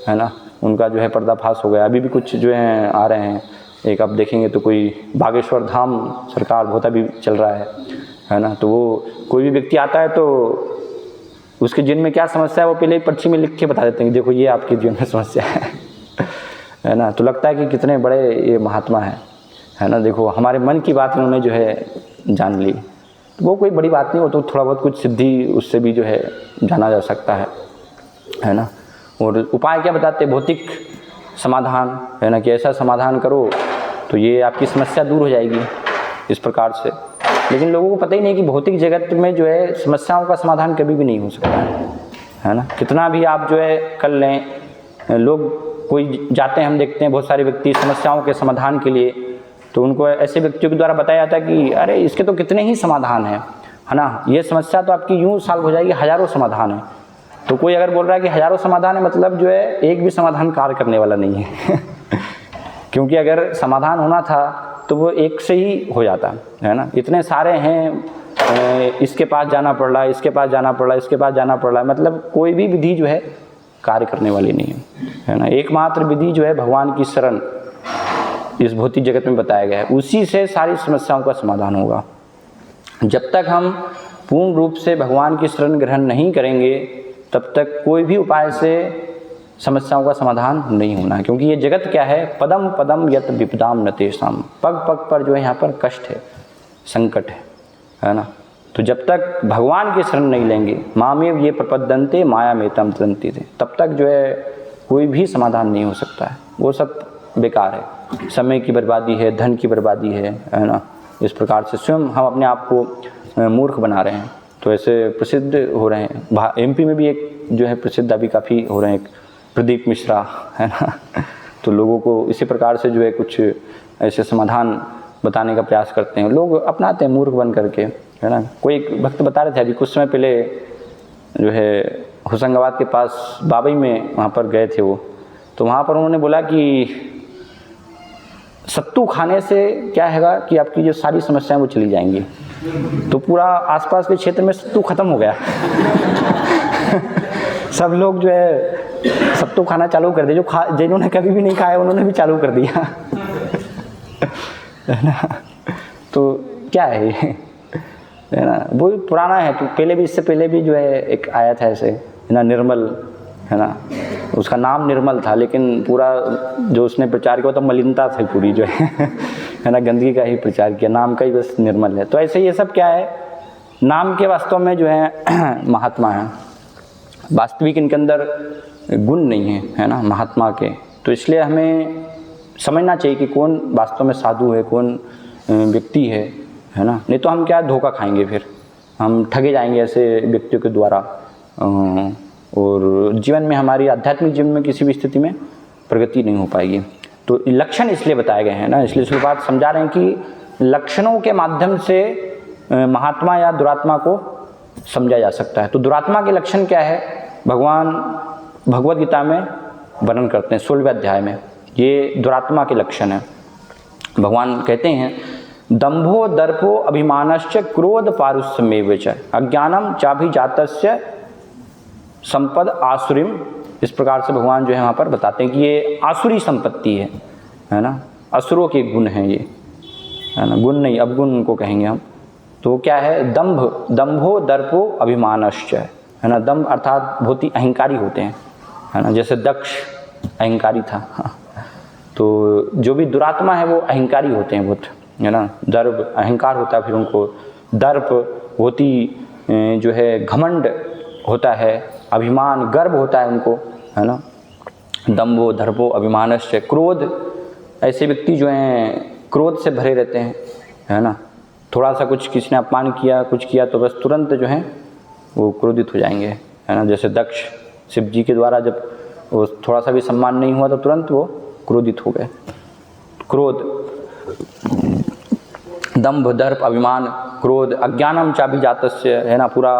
है ना, उनका जो है पर्दाफाश हो गया। अभी भी कुछ जो है आ रहे हैं, एक आप देखेंगे तो कोई बागेश्वर धाम सरकार बहुत अभी चल रहा है ना। तो वो कोई भी व्यक्ति आता है तो उसके जीवन में क्या समस्या है वो पहले ही पर्ची में लिख के बता देते हैं कि देखो ये आपके जीवन में समस्या है ना। तो लगता है कि कितने बड़े ये महात्मा है ना। देखो हमारे मन की बात उन्होंने जो है जान ली, तो वो कोई बड़ी बात नहीं, वो तो थोड़ा बहुत कुछ सिद्धि उससे भी जो है जाना जा सकता है। है ना। और उपाय क्या बताते, भौतिक समाधान, है ना, कि ऐसा समाधान करो तो ये आपकी समस्या दूर हो जाएगी, इस प्रकार से। लेकिन लोगों को पता ही नहीं कि भौतिक जगत में जो है समस्याओं का समाधान कभी भी नहीं हो सकता है ना। कितना भी आप जो है कर लें, लोग कोई जाते हैं, हम देखते हैं बहुत सारे व्यक्ति समस्याओं के समाधान के लिए, तो उनको ऐसे व्यक्तियों के द्वारा बताया जाता है कि अरे इसके तो कितने ही समाधान हैं, है ना, ये समस्या तो आपकी यूँ सॉल्व हो जाएगी, हज़ारों समाधान है। तो कोई अगर बोल रहा है कि हज़ारों समाधान है, मतलब जो है एक भी समाधान कार्य करने वाला नहीं है क्योंकि अगर समाधान होना था तो वो एक से ही हो जाता, है ना। इतने सारे हैं, इसके पास जाना पड़ रहा है, इसके पास जाना पड़ रहा है, इसके पास जाना पड़ रहा है, मतलब कोई भी विधि जो है कार्य करने वाली नहीं है ना। एकमात्र विधि जो है भगवान की शरण इस भौतिक जगत में बताया गया है, उसी से सारी समस्याओं का समाधान होगा। जब तक हम पूर्ण रूप से भगवान की शरण ग्रहण नहीं करेंगे तब तक कोई भी उपाय से समस्याओं का समाधान नहीं होना है। क्योंकि ये जगत क्या है, पदम पदम यत विपदाम न तेषाम, पग पग पर जो है यहाँ पर कष्ट है, संकट है ना। तो जब तक भगवान की शरण नहीं लेंगे, मामेव ये प्रपद्यन्ते माया में तम तदन्ति थे, तब तक जो है कोई भी समाधान नहीं हो सकता है, वो सब बेकार है, समय की बर्बादी है, धन की बर्बादी है ना। इस प्रकार से स्वयं हम अपने आप को मूर्ख बना रहे हैं। तो ऐसे प्रसिद्ध हो रहे हैं, एमपी में भी एक जो है प्रसिद्ध अभी काफ़ी हो रहे हैं, प्रदीप मिश्रा, है ना। तो लोगों को इसी प्रकार से जो है कुछ ऐसे समाधान बताने का प्रयास करते हैं, लोग अपनाते हैं मूर्ख बन करके, है ना। कोई एक भक्त बता रहे थे अभी कुछ समय पहले, जो है होशंगाबाद के पास बाबई में वहाँ पर गए थे वो, तो वहाँ पर उन्होंने बोला कि सत्तू खाने से क्या हैगा कि आपकी जो सारी समस्याएं वो चली जाएंगी। तो पूरा आसपास के क्षेत्र में सत्तू खत्म हो गया सब लोग जो है सत्तू खाना चालू कर दिए, जिन्होंने कभी भी नहीं खाया उन्होंने भी चालू कर दिया है ना। तो क्या है ये, है ना, वो पुराना है। तो पहले भी, इससे पहले भी जो है एक आया था ऐसे, है ना, निर्मल, है ना, उसका नाम निर्मल था, लेकिन पूरा जो उसने प्रचार किया तो मलिनता थी पूरी जो है ना, गंदगी का ही प्रचार किया, नाम का ही बस निर्मल है। तो ऐसे ये सब क्या है, नाम के वास्तव में जो है महात्मा है, वास्तविक इनके अंदर गुण नहीं है, है ना, महात्मा के। तो इसलिए हमें समझना चाहिए कि कौन वास्तव में साधु है, कौन व्यक्ति है ना। नहीं तो हम क्या धोखा खाएंगे, फिर हम ठगे जाएंगे ऐसे व्यक्तियों के द्वारा, और जीवन में, हमारी आध्यात्मिक जीवन में किसी भी स्थिति में प्रगति नहीं हो पाएगी। तो लक्षण इसलिए बताए गए हैं ना, इसलिए इस बात समझा रहे हैं कि लक्षणों के माध्यम से महात्मा या दुरात्मा को समझा जा सकता है। तो दुरात्मा के लक्षण क्या है, भगवान भगवद गीता में वर्णन करते हैं 16वें अध्याय में, ये दुरात्मा के लक्षण है। भगवान कहते हैं, दंभो दर्पो अभिमानश्च क्रोध पारुष्यमेव च अज्ञानम चाभिजातस्य संपद आसुरीम। इस प्रकार से भगवान जो है वहाँ पर बताते हैं कि ये आसुरी संपत्ति है ना, असुरों के गुण हैं ये, है ना, गुण नहीं अवगुण उनको कहेंगे हम। तो क्या है, दंभ, दंभो दर्पो अभिमानश्च, है ना, दंभ अर्थात बहुत ही अहंकारी होते हैं, है ना, जैसे दक्ष अहंकारी था। तो जो भी दुरात्मा है वो अहंकारी होते हैं बहुत, है ना, दर्प अहंकार होता है, फिर उनको दर्प होती जो है घमंड होता है, अभिमान गर्व होता है उनको, है ना, दंभो दर्पो अभिमानश्च। क्रोध, ऐसे व्यक्ति जो हैं क्रोध से भरे रहते हैं, है ना, थोड़ा सा कुछ किसी ने अपमान किया, कुछ किया तो बस तुरंत जो है वो क्रोधित हो जाएंगे, है ना। जैसे दक्ष, शिव जी के द्वारा जब वो थोड़ा सा भी सम्मान नहीं हुआ तो तुरंत वो क्रोधित हो गए। क्रोध, दंभ दर्प अभिमान क्रोध, अज्ञानम चाभिजातस्य, है ना, पूरा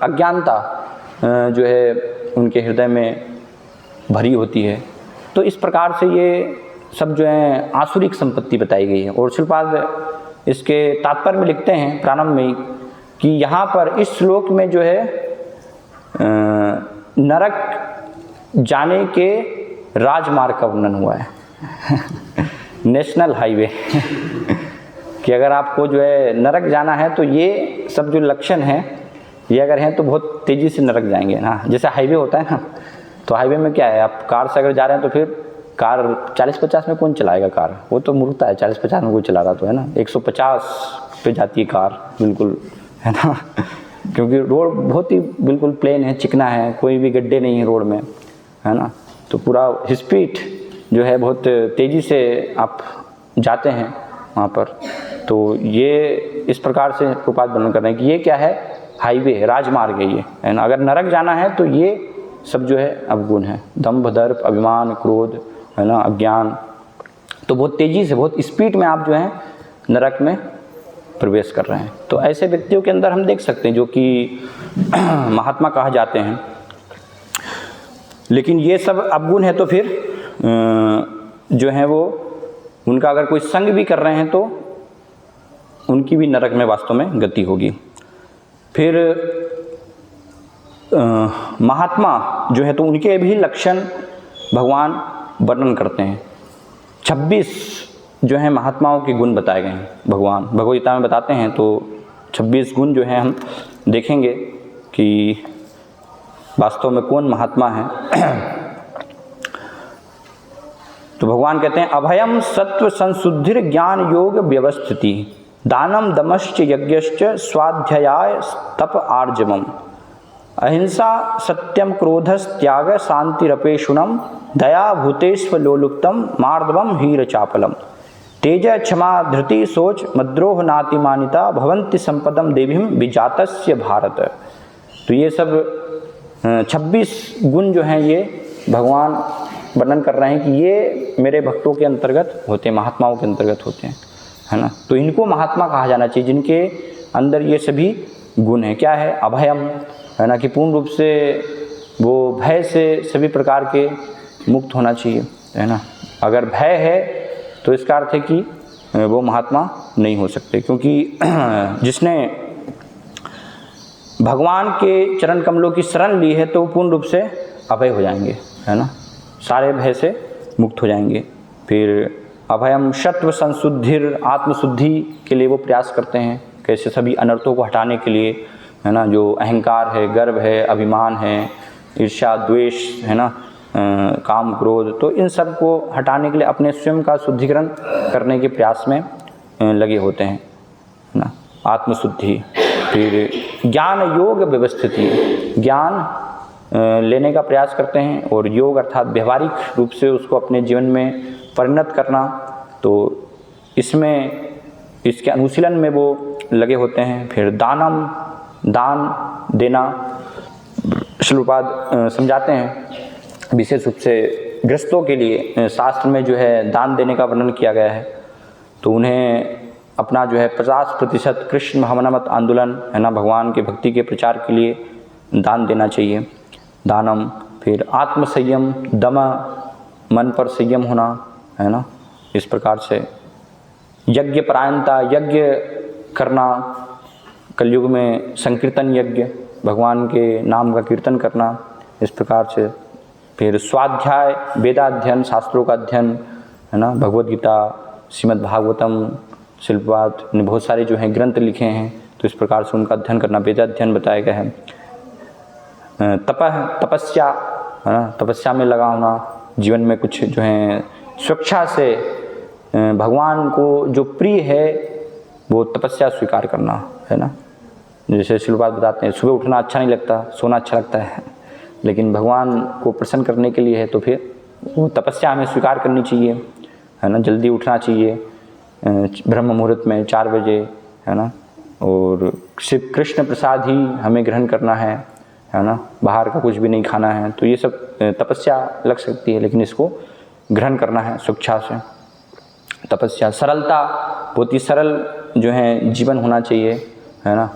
अज्ञानता जो है उनके हृदय में भरी होती है। तो इस प्रकार से ये सब जो है आसुरिक संपत्ति बताई गई है। और शिलपाद इसके तात्पर्य में लिखते हैं प्रारंभ में ही कि यहाँ पर इस श्लोक में जो है नरक जाने के राजमार्ग का वर्णन हुआ है नेशनल हाईवे कि अगर आपको जो है नरक जाना है तो ये सब जो लक्षण हैं ये अगर हैं तो बहुत तेज़ी से नरक जाएंगे ना। जैसे हाईवे होता है ना, तो हाईवे में क्या है, आप कार से अगर जा रहे हैं तो फिर कार 40-50 में कौन चलाएगा कार, वो तो मूर्खता है, 40-50 में कोई चला रहा तो, है ना। 150 पे जाती है कार बिल्कुल, है ना। क्योंकि रोड बहुत ही बिल्कुल प्लेन है, चिकना है, कोई भी गड्ढे नहीं है रोड में, है ना। तो पूरा स्पीड जो है बहुत तेज़ी से आप जाते हैं वहाँ पर। तो ये इस प्रकार से प्रपात वर्णन कर रहे हैं कि ये क्या है, हाईवे है, राजमार्ग है ये, है ना। अगर नरक जाना है तो ये सब जो है अवगुण है, दंभ, दर्प, अभिमान, क्रोध, है ना, अज्ञान। तो बहुत तेज़ी से, बहुत स्पीड में आप जो है नरक में प्रवेश कर रहे हैं। तो ऐसे व्यक्तियों के अंदर हम देख सकते हैं जो कि महात्मा कहा जाते हैं। लेकिन ये सब अवगुण है तो फिर जो है वो उनका अगर कोई संग भी कर रहे हैं तो उनकी भी नरक में वास्तव में गति होगी। फिर महात्मा जो है तो उनके भी लक्षण भगवान वर्णन करते हैं। 26 जो है महात्माओं के गुण बताए गए हैं, भगवान भगवद गीता में बताते हैं। तो 26 गुण जो है हम देखेंगे कि वास्तव में कौन महात्मा है। तो भगवान कहते हैं अभयम सत्व संशुद्धिर ज्ञान योग व्यवस्थिति दानम दमश्च यज्ञश्च स्वाध्याय तप आर्जवम अहिंसा सत्यम क्रोधस्त्याग शांतिरपेशुनम दया भूतेष्वलोलुप्तम मार्दवम हीरचापलम तेज क्षमा धृति सोच मद्रोह नातिमानिता भवन्ति संपदम देवीम विजातस्य भारत। तो ये सब 26 गुण जो हैं ये भगवान वर्णन कर रहे हैं कि ये मेरे भक्तों के अंतर्गत होते हैं, महात्माओं के अंतर्गत होते हैं, है ना। तो इनको महात्मा कहा जाना चाहिए जिनके अंदर ये सभी गुण हैं। क्या है, अभयम, है ना, कि पूर्ण रूप से वो भय से सभी प्रकार के मुक्त होना चाहिए, है ना। अगर भय है तो इसका अर्थ है कि वो महात्मा नहीं हो सकते, क्योंकि जिसने भगवान के चरण कमलों की शरण ली है तो पूर्ण रूप से अभय हो जाएंगे, है ना, सारे भय से मुक्त हो जाएंगे। फिर अभयम सत्व संशुद्धिर, आत्मशुद्धि के लिए वो प्रयास करते हैं, कैसे सभी अनर्थों को हटाने के लिए, है ना। जो अहंकार है, गर्व है, अभिमान है, ईर्ष्या, द्वेष, है ना, काम, क्रोध, तो इन सब को हटाने के लिए अपने स्वयं का शुद्धिकरण करने के प्रयास में लगे होते हैं, है ना, आत्मशुद्धि। फिर ज्ञान योग व्यवस्थिति, ज्ञान लेने का प्रयास करते हैं, और योग अर्थात व्यवहारिक रूप से उसको अपने जीवन में परिणत करना, तो इसमें इसके अनुशीलन में वो लगे होते हैं। फिर दानम, दान देना, श्रीपाद समझाते हैं विशेष रूप से गृहस्थों के लिए शास्त्र में जो है दान देने का वर्णन किया गया है। तो उन्हें अपना जो है 50% कृष्ण महामनामत आंदोलन, है ना, भगवान के भक्ति के प्रचार के लिए दान देना चाहिए, दानम। फिर आत्मसंयम, दम, मन पर संयम होना, है ना, इस प्रकार से यज्ञ परायणता, यज्ञ करना, कलयुग में संकीर्तन यज्ञ, भगवान के नाम का कीर्तन करना, इस प्रकार से। फिर स्वाध्याय, वेदाध्ययन, शास्त्रों का अध्ययन, है ना, भगवद गीता, श्रीमद् भागवतम, शिल्पवाद ने बहुत सारे जो हैं ग्रंथ लिखे हैं, तो इस प्रकार से उनका अध्ययन करना, वेदाध्ययन बताया गया है। तपस्या, है ना, तपस्या में लगा होना, जीवन में कुछ जो है स्वेच्छा से भगवान को जो प्रिय है वो तपस्या स्वीकार करना, है ना। जैसे शिल्पवाद बताते हैं सुबह उठना अच्छा नहीं लगता, सोना अच्छा लगता है, लेकिन भगवान को प्रसन्न करने के लिए है तो फिर वो तपस्या हमें स्वीकार करनी चाहिए, है ना। जल्दी उठना चाहिए ब्रह्म मुहूर्त में 4 बजे, है ना, और सिर्फ कृष्ण प्रसाद ही हमें ग्रहण करना है ना, बाहर का कुछ भी नहीं खाना है। तो ये सब तपस्या लग सकती है, लेकिन इसको ग्रहण करना है स्वेच्छा से। तपस्या, सरलता, बहुत ही सरल जो है जीवन होना चाहिए, है ना,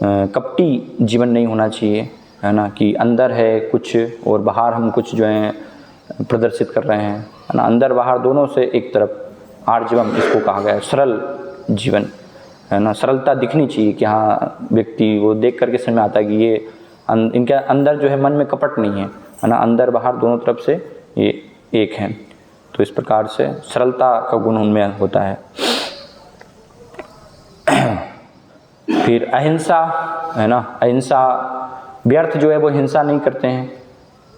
कपटी जीवन नहीं होना चाहिए, है ना, कि अंदर है कुछ और बाहर हम कुछ जो है प्रदर्शित कर रहे हैं, है ना, अंदर बाहर दोनों से एक तरफ, आर्जवम इसको कहा गया है, सरल जीवन, है ना। सरलता दिखनी चाहिए कि हाँ व्यक्ति वो देख करके समझ में आता है कि ये इनके अंदर जो है मन में कपट नहीं है ना, अंदर बाहर दोनों तरफ से ये एक है। तो इस प्रकार से सरलता का गुण उनमें होता है। फिर अहिंसा, है ना, अहिंसा, व्यर्थ जो है वो हिंसा नहीं करते हैं,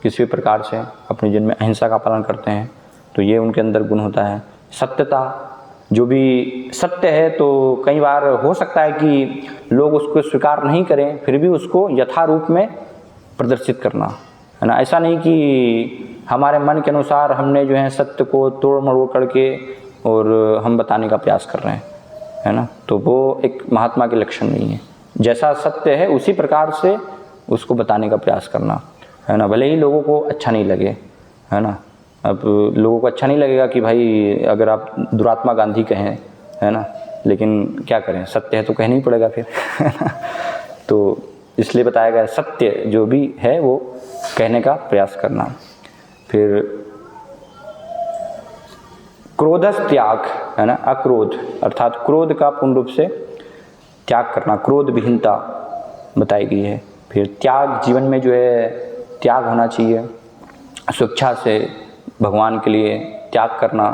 किसी भी प्रकार से अपने जीवन में अहिंसा का पालन करते हैं, तो ये उनके अंदर गुण होता है। सत्यता, जो भी सत्य है तो कई बार हो सकता है कि लोग उसको स्वीकार नहीं करें, फिर भी उसको यथारूप में प्रदर्शित करना, है ना। ऐसा नहीं कि हमारे मन के अनुसार हमने जो है सत्य को तोड़ मरोड़ करके और हम बताने का प्रयास कर रहे हैं, है ना। तो वो एक महात्मा के लक्षण नहीं है। जैसा सत्य है उसी प्रकार से उसको बताने का प्रयास करना, है ना। भले ही लोगों को अच्छा नहीं लगे, है ना। अब लोगों को अच्छा नहीं लगेगा कि भाई अगर आप दुरात्मा गांधी कहें, है ना, लेकिन क्या करें, सत्य है तो कहना ही पड़ेगा फिर, है ना। तो इसलिए बताया गया सत्य जो भी है वो कहने का प्रयास करना। फिर क्रोधस त्याग, है ना, अक्रोध अर्थात क्रोध का पूर्ण रूप से त्याग करना, क्रोध विहीनता बताई गई है। फिर त्याग, जीवन में जो है त्याग होना चाहिए, स्वेच्छा से भगवान के लिए त्याग करना।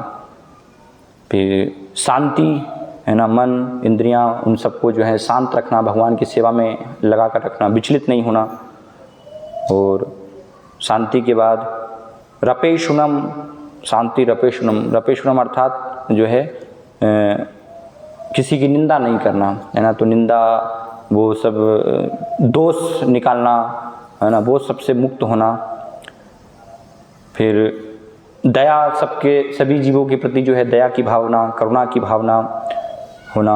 फिर शांति, है ना, मन इंद्रियां उन सबको जो है शांत रखना, भगवान की सेवा में लगा कर रखना, विचलित नहीं होना। और शांति के बाद रपेशुनम, शांति रपेशुनम, रपेशुनम अर्थात जो है किसी की निंदा नहीं करना, है ना। तो निंदा, वो सब दोष निकालना, है ना, वो सबसे मुक्त होना। फिर दया, सबके सभी जीवों के प्रति जो है दया की भावना, करुणा की भावना होना।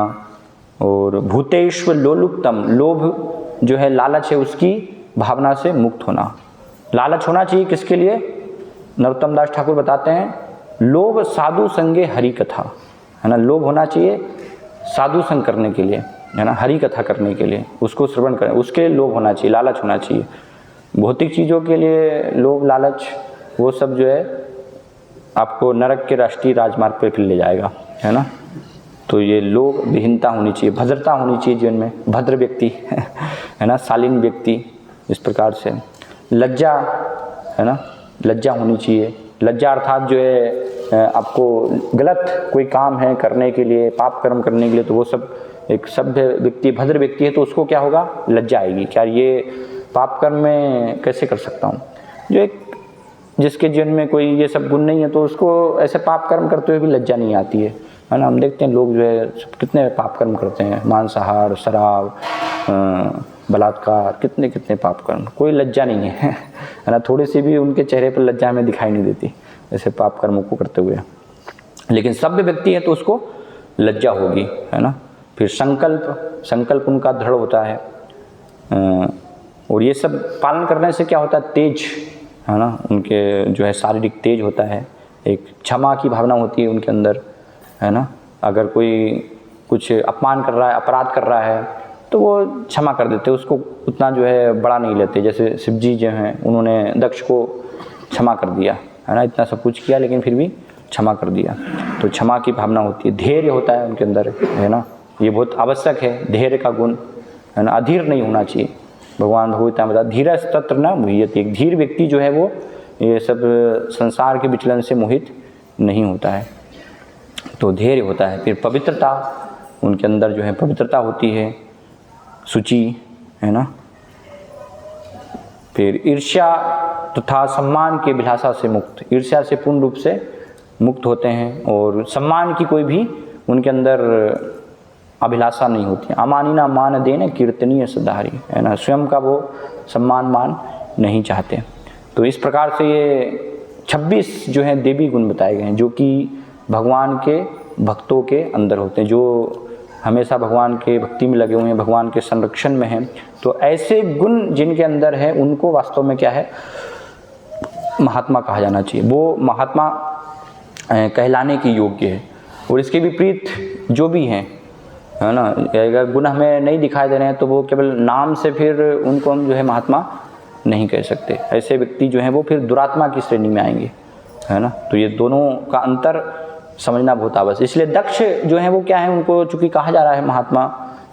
और भूतेश्व लोलुप्तम, लोभ जो है लालच है उसकी भावना से मुक्त होना। लालच होना चाहिए किसके लिए? नरोत्तम दास ठाकुर बताते हैं, लोभ साधु संगे हरि कथा, है ना। लोभ होना चाहिए साधु संग करने के लिए, है ना, हरि कथा करने के लिए, उसको श्रवण करें, उसके लिए लोभ होना चाहिए, लालच होना चाहिए। भौतिक चीज़ों के लिए लोभ लालच वो सब जो है आपको नरक के राष्ट्रीय राजमार्ग पे फिर ले जाएगा, है ना। तो ये लोभ विहीनता होनी चाहिए, भद्रता होनी चाहिए जीवन में, भद्र व्यक्ति, है ना, शालीन व्यक्ति, इस प्रकार से। लज्जा, है ना, लज्जा होनी चाहिए। लज्जा अर्थात जो है आपको गलत कोई काम है करने के लिए, पाप कर्म करने के लिए, तो वो सब एक सभ्य व्यक्ति, भद्र व्यक्ति है तो उसको क्या होगा? लज्जा आएगी, क्या ये पाप कर्म में कैसे कर सकता हूँ। जो एक जिसके जीवन में कोई ये सब गुण नहीं है तो उसको ऐसे पाप कर्म करते हुए भी लज्जा नहीं आती है ना। हम देखते हैं लोग जो है कितने पाप कर्म करते हैं, मांसाहार, शराब, बलात्कार, कितने कितने पाप कर्म, कोई लज्जा नहीं है, है ना। थोड़ी सी भी उनके चेहरे पर लज्जा हमें दिखाई नहीं देती ऐसे पाप कर्मों को करते हुए। लेकिन सभ्य व्यक्ति है तो उसको लज्जा होगी, है ना। फिर संकल्प, संकल्प उनका दृढ़ होता है। और ये सब पालन करने से क्या होता है? तेज, है ना, उनके जो है शारीरिक तेज होता है। एक क्षमा की भावना होती है उनके अंदर, है ना। अगर कोई कुछ अपमान कर रहा है, अपराध कर रहा है तो वो क्षमा कर देते, उसको उतना जो है बड़ा नहीं लेते। जैसे शिव जी जो हैं, उन्होंने दक्ष को क्षमा कर दिया, है ना, इतना सब कुछ किया लेकिन फिर भी क्षमा कर दिया। तो क्षमा की भावना होती है, धैर्य होता है उनके अंदर, है ना। ये बहुत आवश्यक है, धैर्य का गुण, है ना। अधीर नहीं होना चाहिए। भगवान भगवता बता, धीरज तत्र न मुह्यते, एक धीर व्यक्ति जो है वो ये सब संसार के विचलन से मोहित नहीं होता है, तो धैर्य होता है। फिर पवित्रता, उनके अंदर जो है पवित्रता होती है, शुचि, है ना। फिर ईर्ष्या तथा सम्मान के अभिलाषा से मुक्त, ईर्ष्या से पूर्ण रूप से मुक्त होते हैं। और सम्मान की कोई भी उनके अंदर अभिलाषा नहीं होती। अमानिना मान देन कीर्तनीय सदारी, है ना, स्वयं का वो सम्मान मान नहीं चाहते। तो इस प्रकार से ये 26 जो हैं देवी गुण बताए गए हैं जो कि भगवान के भक्तों के अंदर होते हैं, जो हमेशा भगवान के भक्ति में लगे हुए हैं, भगवान के संरक्षण में हैं। तो ऐसे गुण जिनके अंदर है उनको वास्तव में क्या है? महात्मा कहा जाना चाहिए। वो महात्मा कहलाने की योग्य है। और इसके विपरीत जो भी हैं, है ना, अगर गुण हमें नहीं दिखाई दे रहे हैं तो वो केवल नाम से फिर उनको हम जो है महात्मा नहीं कह सकते। ऐसे व्यक्ति जो हैं वो फिर दुरात्मा की श्रेणी में आएंगे, है ना। तो ये दोनों का अंतर समझना बहुत आवश्यक। इसलिए दक्ष जो हैं वो क्या है, उनको चूँकि कहा जा रहा है महात्मा,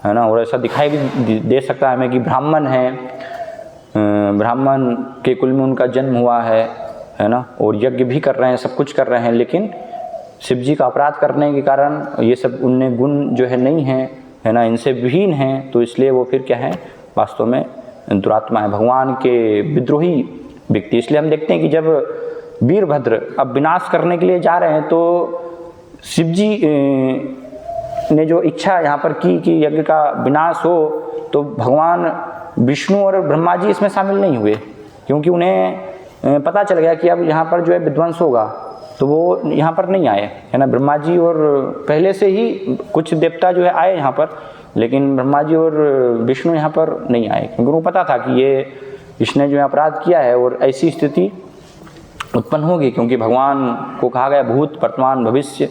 है ना, और ऐसा दिखाई भी दे सकता है हमें कि ब्राह्मण हैं, ब्राह्मण के कुल में उनका जन्म हुआ है ना, और यज्ञ भी कर रहे हैं, सब कुछ कर रहे हैं, लेकिन शिव जी का अपराध करने के कारण ये सब उनमें गुण जो है नहीं है, है ना, इनसे विहीन हैं। तो इसलिए वो फिर क्या है? वास्तव में दुरात्मा है, भगवान के विद्रोही व्यक्ति। इसलिए हम देखते हैं कि जब वीरभद्र अब विनाश करने के लिए जा रहे हैं तो शिव जी ने जो इच्छा यहाँ पर की कि यज्ञ का विनाश हो, तो भगवान विष्णु और ब्रह्मा जी इसमें शामिल नहीं हुए, क्योंकि उन्हें पता चल गया कि अब यहाँ पर जो है विध्वंस होगा, तो वो यहाँ पर नहीं आए, है ना। ब्रह्मा जी और पहले से ही कुछ देवता जो है आए यहाँ पर, लेकिन ब्रह्मा जी और विष्णु यहाँ पर नहीं आए, क्योंकि उनको पता था कि ये इसने जो है अपराध किया है और ऐसी स्थिति उत्पन्न होगी, क्योंकि भगवान को कहा गया भूत वर्तमान भविष्य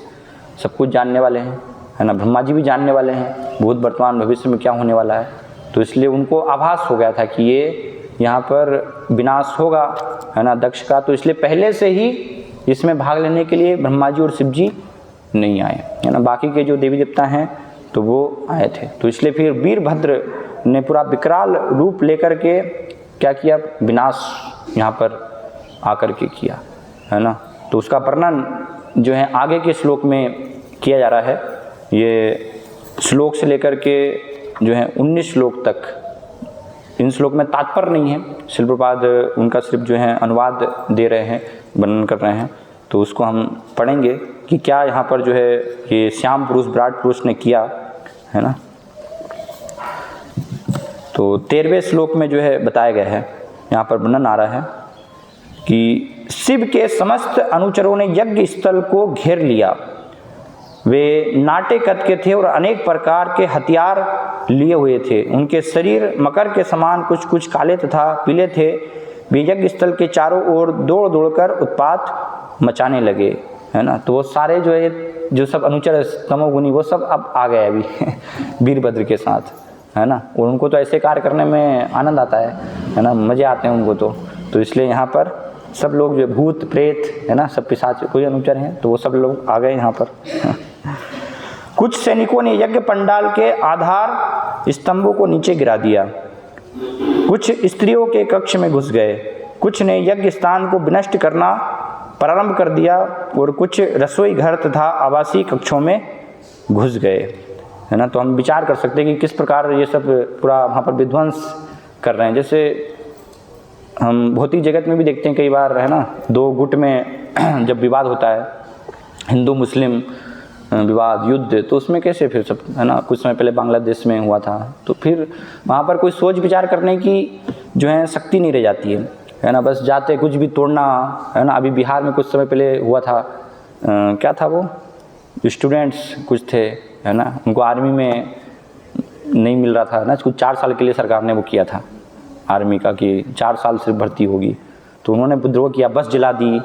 सब कुछ जानने वाले हैं, है ना। ब्रह्मा जी भी जानने वाले हैं भूत वर्तमान भविष्य में क्या होने वाला है, तो इसलिए उनको आभास हो गया था कि ये यहाँ पर विनाश होगा, है ना, दक्ष का। तो इसलिए पहले से ही इसमें भाग लेने के लिए ब्रह्मा जी और शिव जी नहीं आए, है ना। बाकी के जो देवी देवता हैं तो वो आए थे। तो इसलिए फिर वीरभद्र ने पूरा विकराल रूप लेकर के क्या किया, विनाश यहाँ पर आकर के किया, है ना। तो उसका वर्णन जो है आगे के श्लोक में किया जा रहा है। ये श्लोक से लेकर के जो है 19 श्लोक तक, इन श्लोक में तात्पर्य नहीं है, शिल प्रपाद उनका सिर्फ जो है अनुवाद दे रहे हैं, वर्णन कर रहे हैं। तो उसको हम पढ़ेंगे कि क्या यहाँ पर जो है ये श्याम पुरुष विराट पुरुष ने किया, है ना। तो 13वें श्लोक में जो है बताया गया है, यहाँ पर वर्णन आ रहा है कि शिव के समस्त अनुचरों ने यज्ञ स्थल को घेर लिया। वे नाटे कद के थे और अनेक प्रकार के हथियार लिए हुए थे। उनके शरीर मकर के समान कुछ कुछ काले तथा पीले थे। वे यज्ञ स्थल के चारों ओर दौड़ दौड़कर उत्पात मचाने लगे, है ना। तो वो सारे जो सब अनुचर तमोगुनी वो सब अब आ गए अभी वीरभद्र के साथ, है ना। और उनको तो ऐसे कार्य करने में आनंद आता है ना, मजे आते हैं उनको। तो इसलिए यहाँ पर सब लोग जो भूत प्रेत, है ना, सब पिशाच कोई अनुचर हैं, तो वो सब लोग आ गए यहाँ पर। कुछ सैनिकों ने यज्ञ पंडाल के आधार स्तंभों को नीचे गिरा दिया। कुछ स्त्रियों के कक्ष में घुस गए। कुछ ने यज्ञ स्थान को विनष्ट करना प्रारंभ कर दिया और कुछ रसोई घर तथा आवासीय कक्षों में घुस गए, है ना। तो हम विचार कर सकते हैं कि किस प्रकार ये सब पूरा वहाँ पर विध्वंस कर रहे हैं। जैसे हम भौतिक जगत में भी देखते हैं कई बार, है ना, दो गुट में जब विवाद होता है, हिंदू मुस्लिम विवाद युद्ध, तो उसमें कैसे फिर सब, है ना, कुछ समय पहले बांग्लादेश में हुआ था, तो फिर वहाँ पर कोई सोच विचार करने की जो है शक्ति नहीं रह जाती है ना। बस जाते कुछ भी तोड़ना, है ना। अभी बिहार में कुछ समय पहले हुआ था, क्या था वो, स्टूडेंट्स कुछ थे, है ना, उनको आर्मी में नहीं मिल रहा था ना, कुछ 4 साल के लिए सरकार ने वो किया था आर्मी का कि 4 साल सिर्फ भर्ती होगी। तो उन्होंने विद्रोह किया, बस जला दी,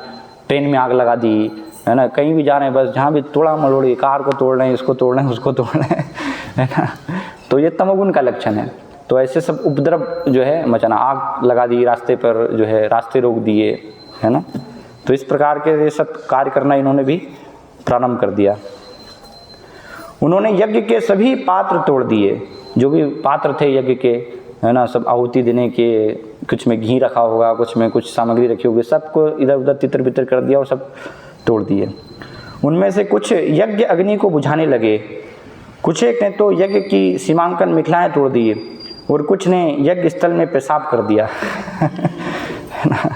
ट्रेन में आग लगा दी, है ना। कहीं भी जा रहे हैं बस जहाँ भी तोड़ा मरोड़ी, कार को तोड़ रहे हैं, इसको तोड़ रहे हैं, उसको तोड़ रहे हैं, है ना। तो ये तमोगुण का लक्षण है। तो ऐसे सब उपद्रव जो है मचाना, आग लगा दी रास्ते पर, जो है रास्ते रोक दिए, है ना। तो इस प्रकार के ये सब कार्य करना इन्होंने भी प्रारंभ कर दिया। उन्होंने यज्ञ के सभी पात्र तोड़ दिए, जो भी पात्र थे यज्ञ के, है ना, सब आहुति देने के, कुछ में घी रखा होगा, कुछ में कुछ सामग्री रखी होगी, सबको इधर उधर तितर बितर कर दिया और सब तोड़ दिए। उनमें से कुछ यज्ञ अग्नि को बुझाने लगे, कुछ एक ने तो यज्ञ की सीमांकन मिथिलाएं तोड़ दिए और कुछ ने यज्ञ स्थल में पेशाब कर दिया है ना।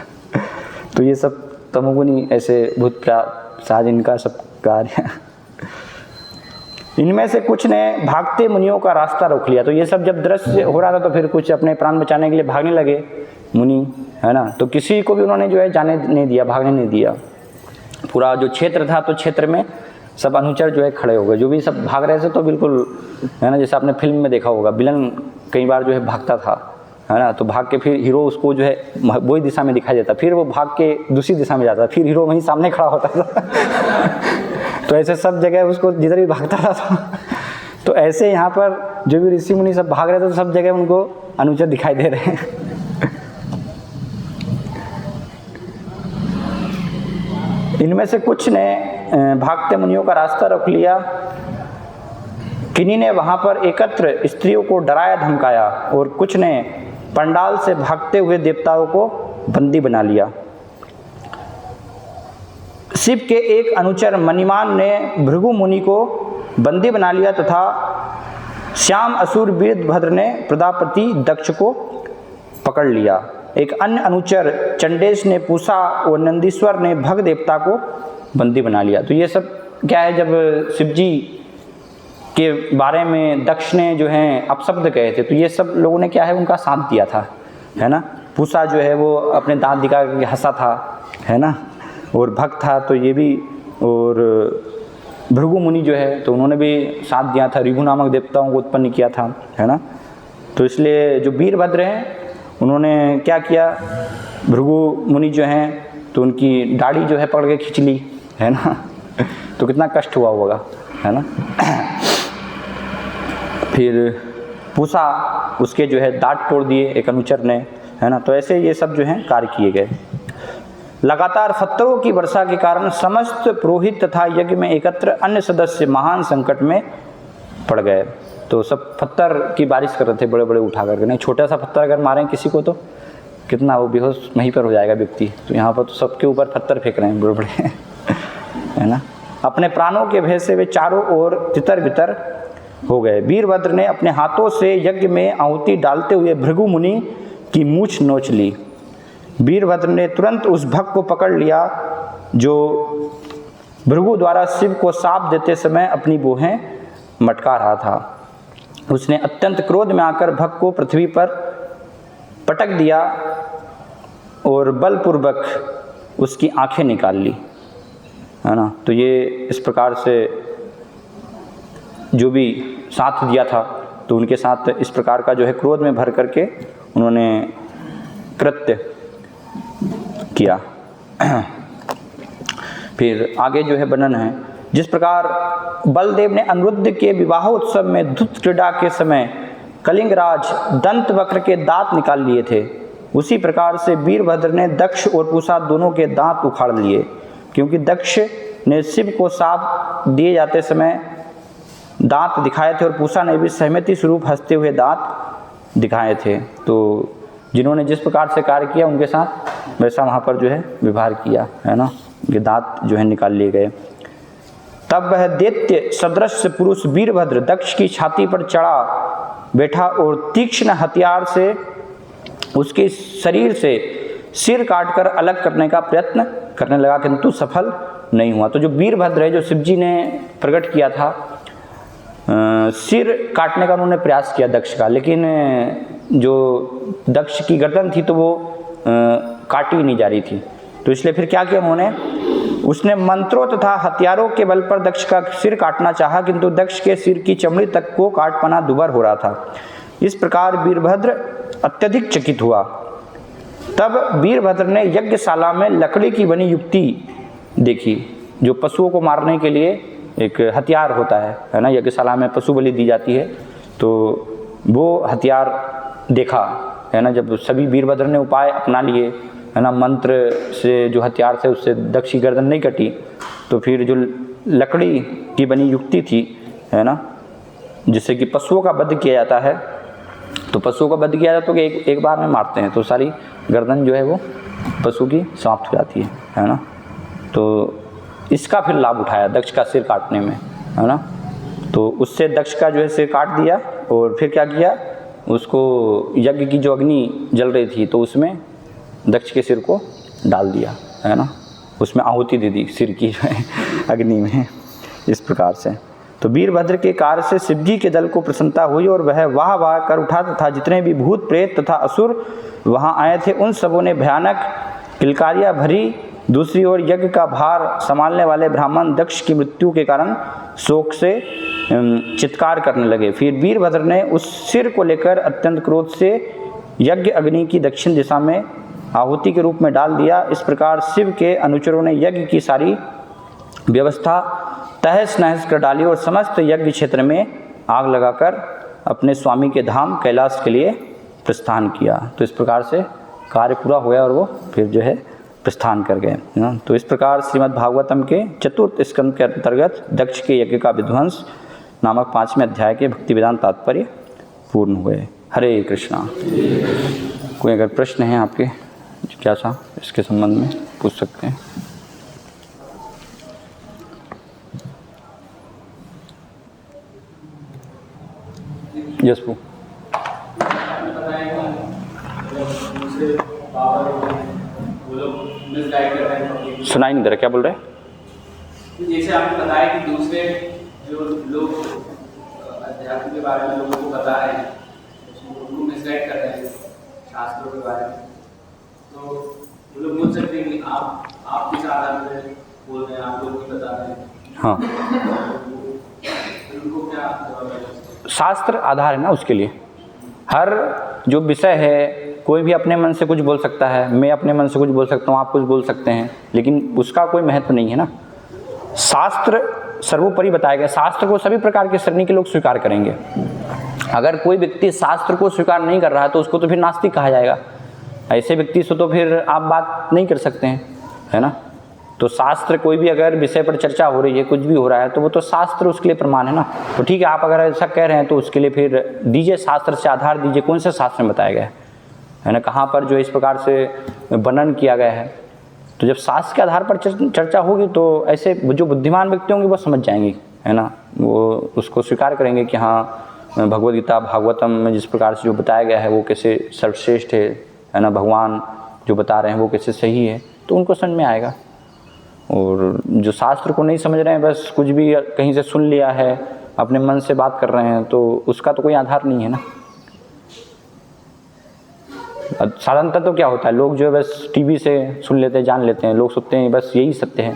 तो ये सब तमोगुनी ऐसे भूत पिशाच इनका सब कार्य। इनमें से कुछ ने भागते मुनियों का रास्ता रोक लिया। तो ये सब जब दृश्य हो रहा था तो फिर कुछ अपने प्राण बचाने के लिए भागने लगे मुनि, है ना। तो किसी को भी उन्होंने जो है जाने नहीं दिया, भागने नहीं दिया। पूरा जो क्षेत्र था तो क्षेत्र में सब अनुचर जो है खड़े हो गए, जो भी सब भाग रहे थे। तो बिल्कुल, है ना, जैसे आपने फिल्म में देखा होगा, विलन कई बार जो है भागता था, है ना, तो भाग के फिर हीरो उसको जो है वही दिशा में दिखाई देता, फिर वो भाग के दूसरी दिशा में जाता, फिर हीरो वहीं सामने खड़ा होता था तो ऐसे सब जगह उसको जिधर भी भागता था तो ऐसे यहाँ पर जो भी ऋषि मुनि सब भाग रहे थे तो सब जगह उनको अनुचर दिखाई दे रहे हैं। इनमें से कुछ ने भागते मुनियों का रास्ता रोक लिया। किन्हीं ने वहां पर एकत्र स्त्रियों को डराया धमकाया और कुछ ने पंडाल से भागते हुए देवताओं को बंदी बना लिया। शिव के एक अनुचर मणिमान ने भृगु मुनि को बंदी बना लिया तथा श्याम असुर वीरभद्र ने प्रजापति दक्ष को पकड़ लिया। एक अन्य अनुचर चंडेश ने पूषा और नंदीश्वर ने भग देवता को बंदी बना लिया। तो ये सब क्या है, जब शिव जी के बारे में दक्ष ने जो है अपशब्द कहे थे, तो ये सब लोगों ने क्या है उनका साथ दिया था, है ना। पूसा जो है वो अपने दांत दिखा के हंसा था, है ना, और भक्त था तो ये भी, और भृगु मुनि जो है तो उन्होंने भी साथ दिया था, ऋभु नामक देवताओं को उत्पन्न किया था, है ना। तो इसलिए जो वीरभद्र हैं उन्होंने क्या किया, भृगु मुनि जो हैं तो उनकी दाढ़ी जो है पकड़ के खींच ली, है ना, तो कितना कष्ट हुआ होगा, है ना। फिर पूसा उसके जो है दांत तोड़ दिए एक अनुचर ने, है ना। तो ऐसे ये सब जो हैं कार्य किए गए। लगातार पत्थरों की वर्षा के कारण समस्त पुरोहित तथा यज्ञ में एकत्र अन्य सदस्य महान संकट में पड़ गए। तो सब पत्थर की बारिश कर रहे थे बड़े बड़े उठा करके, नहीं छोटा सा पत्थर अगर मारें किसी को तो कितना वो बेहोश वहीं पर हो जाएगा व्यक्ति, तो यहाँ पर तो सबके ऊपर पत्थर फेंक रहे हैं बड़े बड़े, है ना। अपने प्राणों के भय से वे चारों ओर तितर बितर हो गए। वीरभद्र ने अपने हाथों से यज्ञ में आहुति डालते हुए भृगु मुनि की मूंछ नोच ली। वीरभद्र ने तुरंत उस भक्त को पकड़ लिया जो भृगु द्वारा शिव को शाप देते समय अपनी भुहें मटका रहा था। उसने अत्यंत क्रोध में आकर भक्त को पृथ्वी पर पटक दिया और बलपूर्वक उसकी आंखें निकाल ली, है ना। तो ये इस प्रकार से जो भी साथ दिया था तो उनके साथ इस प्रकार का जो है क्रोध में भर करके उन्होंने कृत्य किया। फिर आगे जो है वर्णन है, जिस प्रकार बलदेव ने अनिरुद्ध के विवाह उत्सव में धूत क्रीड़ा के समय कलिंगराज दंत वक्र के दांत निकाल लिए थे, उसी प्रकार से वीरभद्र ने दक्ष और पूसा दोनों के दांत उखाड़ लिए, क्योंकि दक्ष ने शिव को शाप दिए जाते समय दांत दिखाए थे और पूसा ने भी सहमति स्वरूप हंसते हुए दांत दिखाए थे। तो जिन्होंने जिस प्रकार से कार्य किया उनके साथ वैसा वहाँ पर जो है व्यवहार किया, है ना, ये दांत जो है निकाल लिए गए। तब वह दैत्य सदृश पुरुष वीरभद्र दक्ष की छाती पर चढ़ा बैठा और तीक्ष्ण हथियार से उसके शरीर से सिर काटकर अलग करने का प्रयत्न करने लगा, किंतु सफल नहीं हुआ। तो जो वीरभद्र है जो शिव जी ने प्रकट किया था, सिर काटने का उन्होंने प्रयास किया दक्ष का, लेकिन जो दक्ष की गर्दन थी तो वो काटी नहीं जा रही थी। तो इसलिए फिर क्या किया उन्होंने, उसने मंत्रों तथा हथियारों के बल पर दक्ष का सिर काटना चाहा, किंतु दक्ष के सिर की चमड़ी तक को काटपना दुबर हो रहा था। इस प्रकार वीरभद्र अत्यधिक चकित हुआ। तब वीरभद्र ने यज्ञशाला में लकड़ी की बनी युक्ति देखी, जो पशुओं को मारने के लिए एक हथियार होता है ना, यज्ञशाला में पशु बलि दी जाती है, तो वो हथियार देखा, है ना। जब सभी वीरभद्र ने उपाय अपना लिए, है ना, मंत्र से जो हथियार थे उससे दक्ष की गर्दन नहीं कटी, तो फिर जो लकड़ी की बनी युक्ति थी, है ना, जिससे कि पशुओं का वध किया जाता है, तो पशुओं का वध किया जाता है तो एक बार में मारते हैं तो सारी गर्दन जो है वो पशु की समाप्त हो जाती है ना। तो इसका फिर लाभ उठाया दक्ष का सिर काटने में, है ना। तो उससे दक्ष का जो है सिर काट दिया और फिर क्या किया, उसको यज्ञ की जो अग्नि जल रही थी तो उसमें दक्ष के सिर को डाल दिया, है ना, उसमें आहुति दे दी सिर की जो है अग्नि में, इस प्रकार से। तो वीरभद्र के कार्य से शिवजी के दल को प्रसन्नता हुई और वह वाह वाह कर उठा तथा जितने भी भूत प्रेत तथा असुर वहाँ आए थे उन सबों ने भयानक किलकारियाँ भरी। दूसरी ओर यज्ञ का भार संभालने वाले ब्राह्मण दक्ष की मृत्यु के कारण शोक से चित्कार करने लगे। फिर वीरभद्र ने उस सिर को लेकर अत्यंत क्रोध से यज्ञ अग्नि की दक्षिण दिशा में आहुति के रूप में डाल दिया। इस प्रकार शिव के अनुचरों ने यज्ञ की सारी व्यवस्था तहस नहस कर डाली और समस्त यज्ञ क्षेत्र में आग लगाकर अपने स्वामी के धाम कैलाश के लिए प्रस्थान किया। तो इस प्रकार से कार्य पूरा हुआ और वो फिर जो है प्रस्थान कर गए। तो इस प्रकार श्रीमद् भागवतम के चतुर्थ स्कंद के अंतर्गत दक्ष के यज्ञ का विध्वंस नामक 5वें अध्याय के भक्ति वेदांत तात्पर्य पूर्ण हुए। हरे कृष्णा। कोई अगर प्रश्न है आपके जिज्ञासा इसके संबंध में पूछ सकते हैं। यशपू सुनाई नहीं दे रहा, क्या बोल रहे हैं? तो जैसे आपने बताया कि दूसरे जो लोग अध्यात्म के बारे में लोगों को बता रहे हैं, उनको मिसगाइड कर रहे हैं शास्त्रों के बारे में, तो वो लोग बोल सकते हैं कि आप किस आधार पर बोल रहे हैं, आप लोग नहीं बता रहे हैं। हाँ, उनको क्या जवाब है? शास्त्र आधार है ना उसके लिए। हर जो विषय है, कोई भी अपने मन से कुछ बोल सकता है, मैं अपने मन से कुछ बोल सकता हूँ, आप कुछ बोल सकते हैं, लेकिन उसका कोई महत्व नहीं है ना। शास्त्र सर्वोपरि बताया गया, शास्त्र को सभी प्रकार के श्रेणी के लोग स्वीकार करेंगे। अगर कोई व्यक्ति शास्त्र को स्वीकार नहीं कर रहा है तो उसको तो फिर नास्तिक कहा जाएगा। ऐसे व्यक्ति से तो फिर आप बात नहीं कर सकते हैं, है ना। तो शास्त्र, कोई भी अगर विषय पर चर्चा हो रही है, कुछ भी हो रहा है, तो वो तो शास्त्र उसके लिए प्रमाण है ना। तो ठीक है, आप अगर ऐसा कह रहे हैं तो उसके लिए फिर दीजिए, शास्त्र से आधार दीजिए, कौन से शास्त्र में बताया गया है ना, कहाँ पर जो इस प्रकार से वर्णन किया गया है। तो जब शास्त्र के आधार पर चर्चा होगी तो ऐसे जो बुद्धिमान व्यक्ति होंगे वो समझ जाएंगे, है ना, वो उसको स्वीकार करेंगे कि हाँ, भगवद गीता भागवतम में जिस प्रकार से जो बताया गया है वो कैसे सर्वश्रेष्ठ है ना, भगवान जो बता रहे हैं वो कैसे सही है, तो उनको समझ में आएगा। और जो शास्त्र को नहीं समझ रहे हैं, बस कुछ भी कहीं से सुन लिया है, अपने मन से बात कर रहे हैं, तो उसका तो कोई आधार नहीं है ना। साधारणतः तो क्या होता है, लोग जो है बस टीवी से सुन लेते हैं, जान लेते हैं, लोग सोचते हैं बस यही सत्य है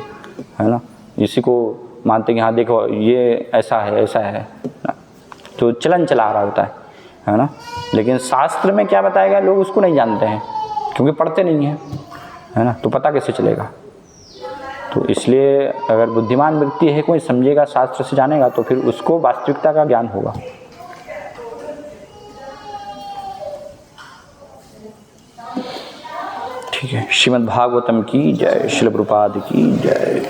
ना, इसी को मानते हैं कि हाँ देखो ये ऐसा है, ऐसा है, तो चलन चला आ रहा होता है ना। लेकिन शास्त्र में क्या बताया गया लोग उसको नहीं जानते हैं, क्योंकि पढ़ते नहीं हैं, है ना, तो पता कैसे चलेगा। तो इसलिए अगर बुद्धिमान व्यक्ति है, कोई समझेगा, शास्त्र से जानेगा, तो फिर उसको वास्तविकता का ज्ञान होगा। ठीक है, श्रीमद् भागवतम की जय, श्रील प्रभुपाद की जय।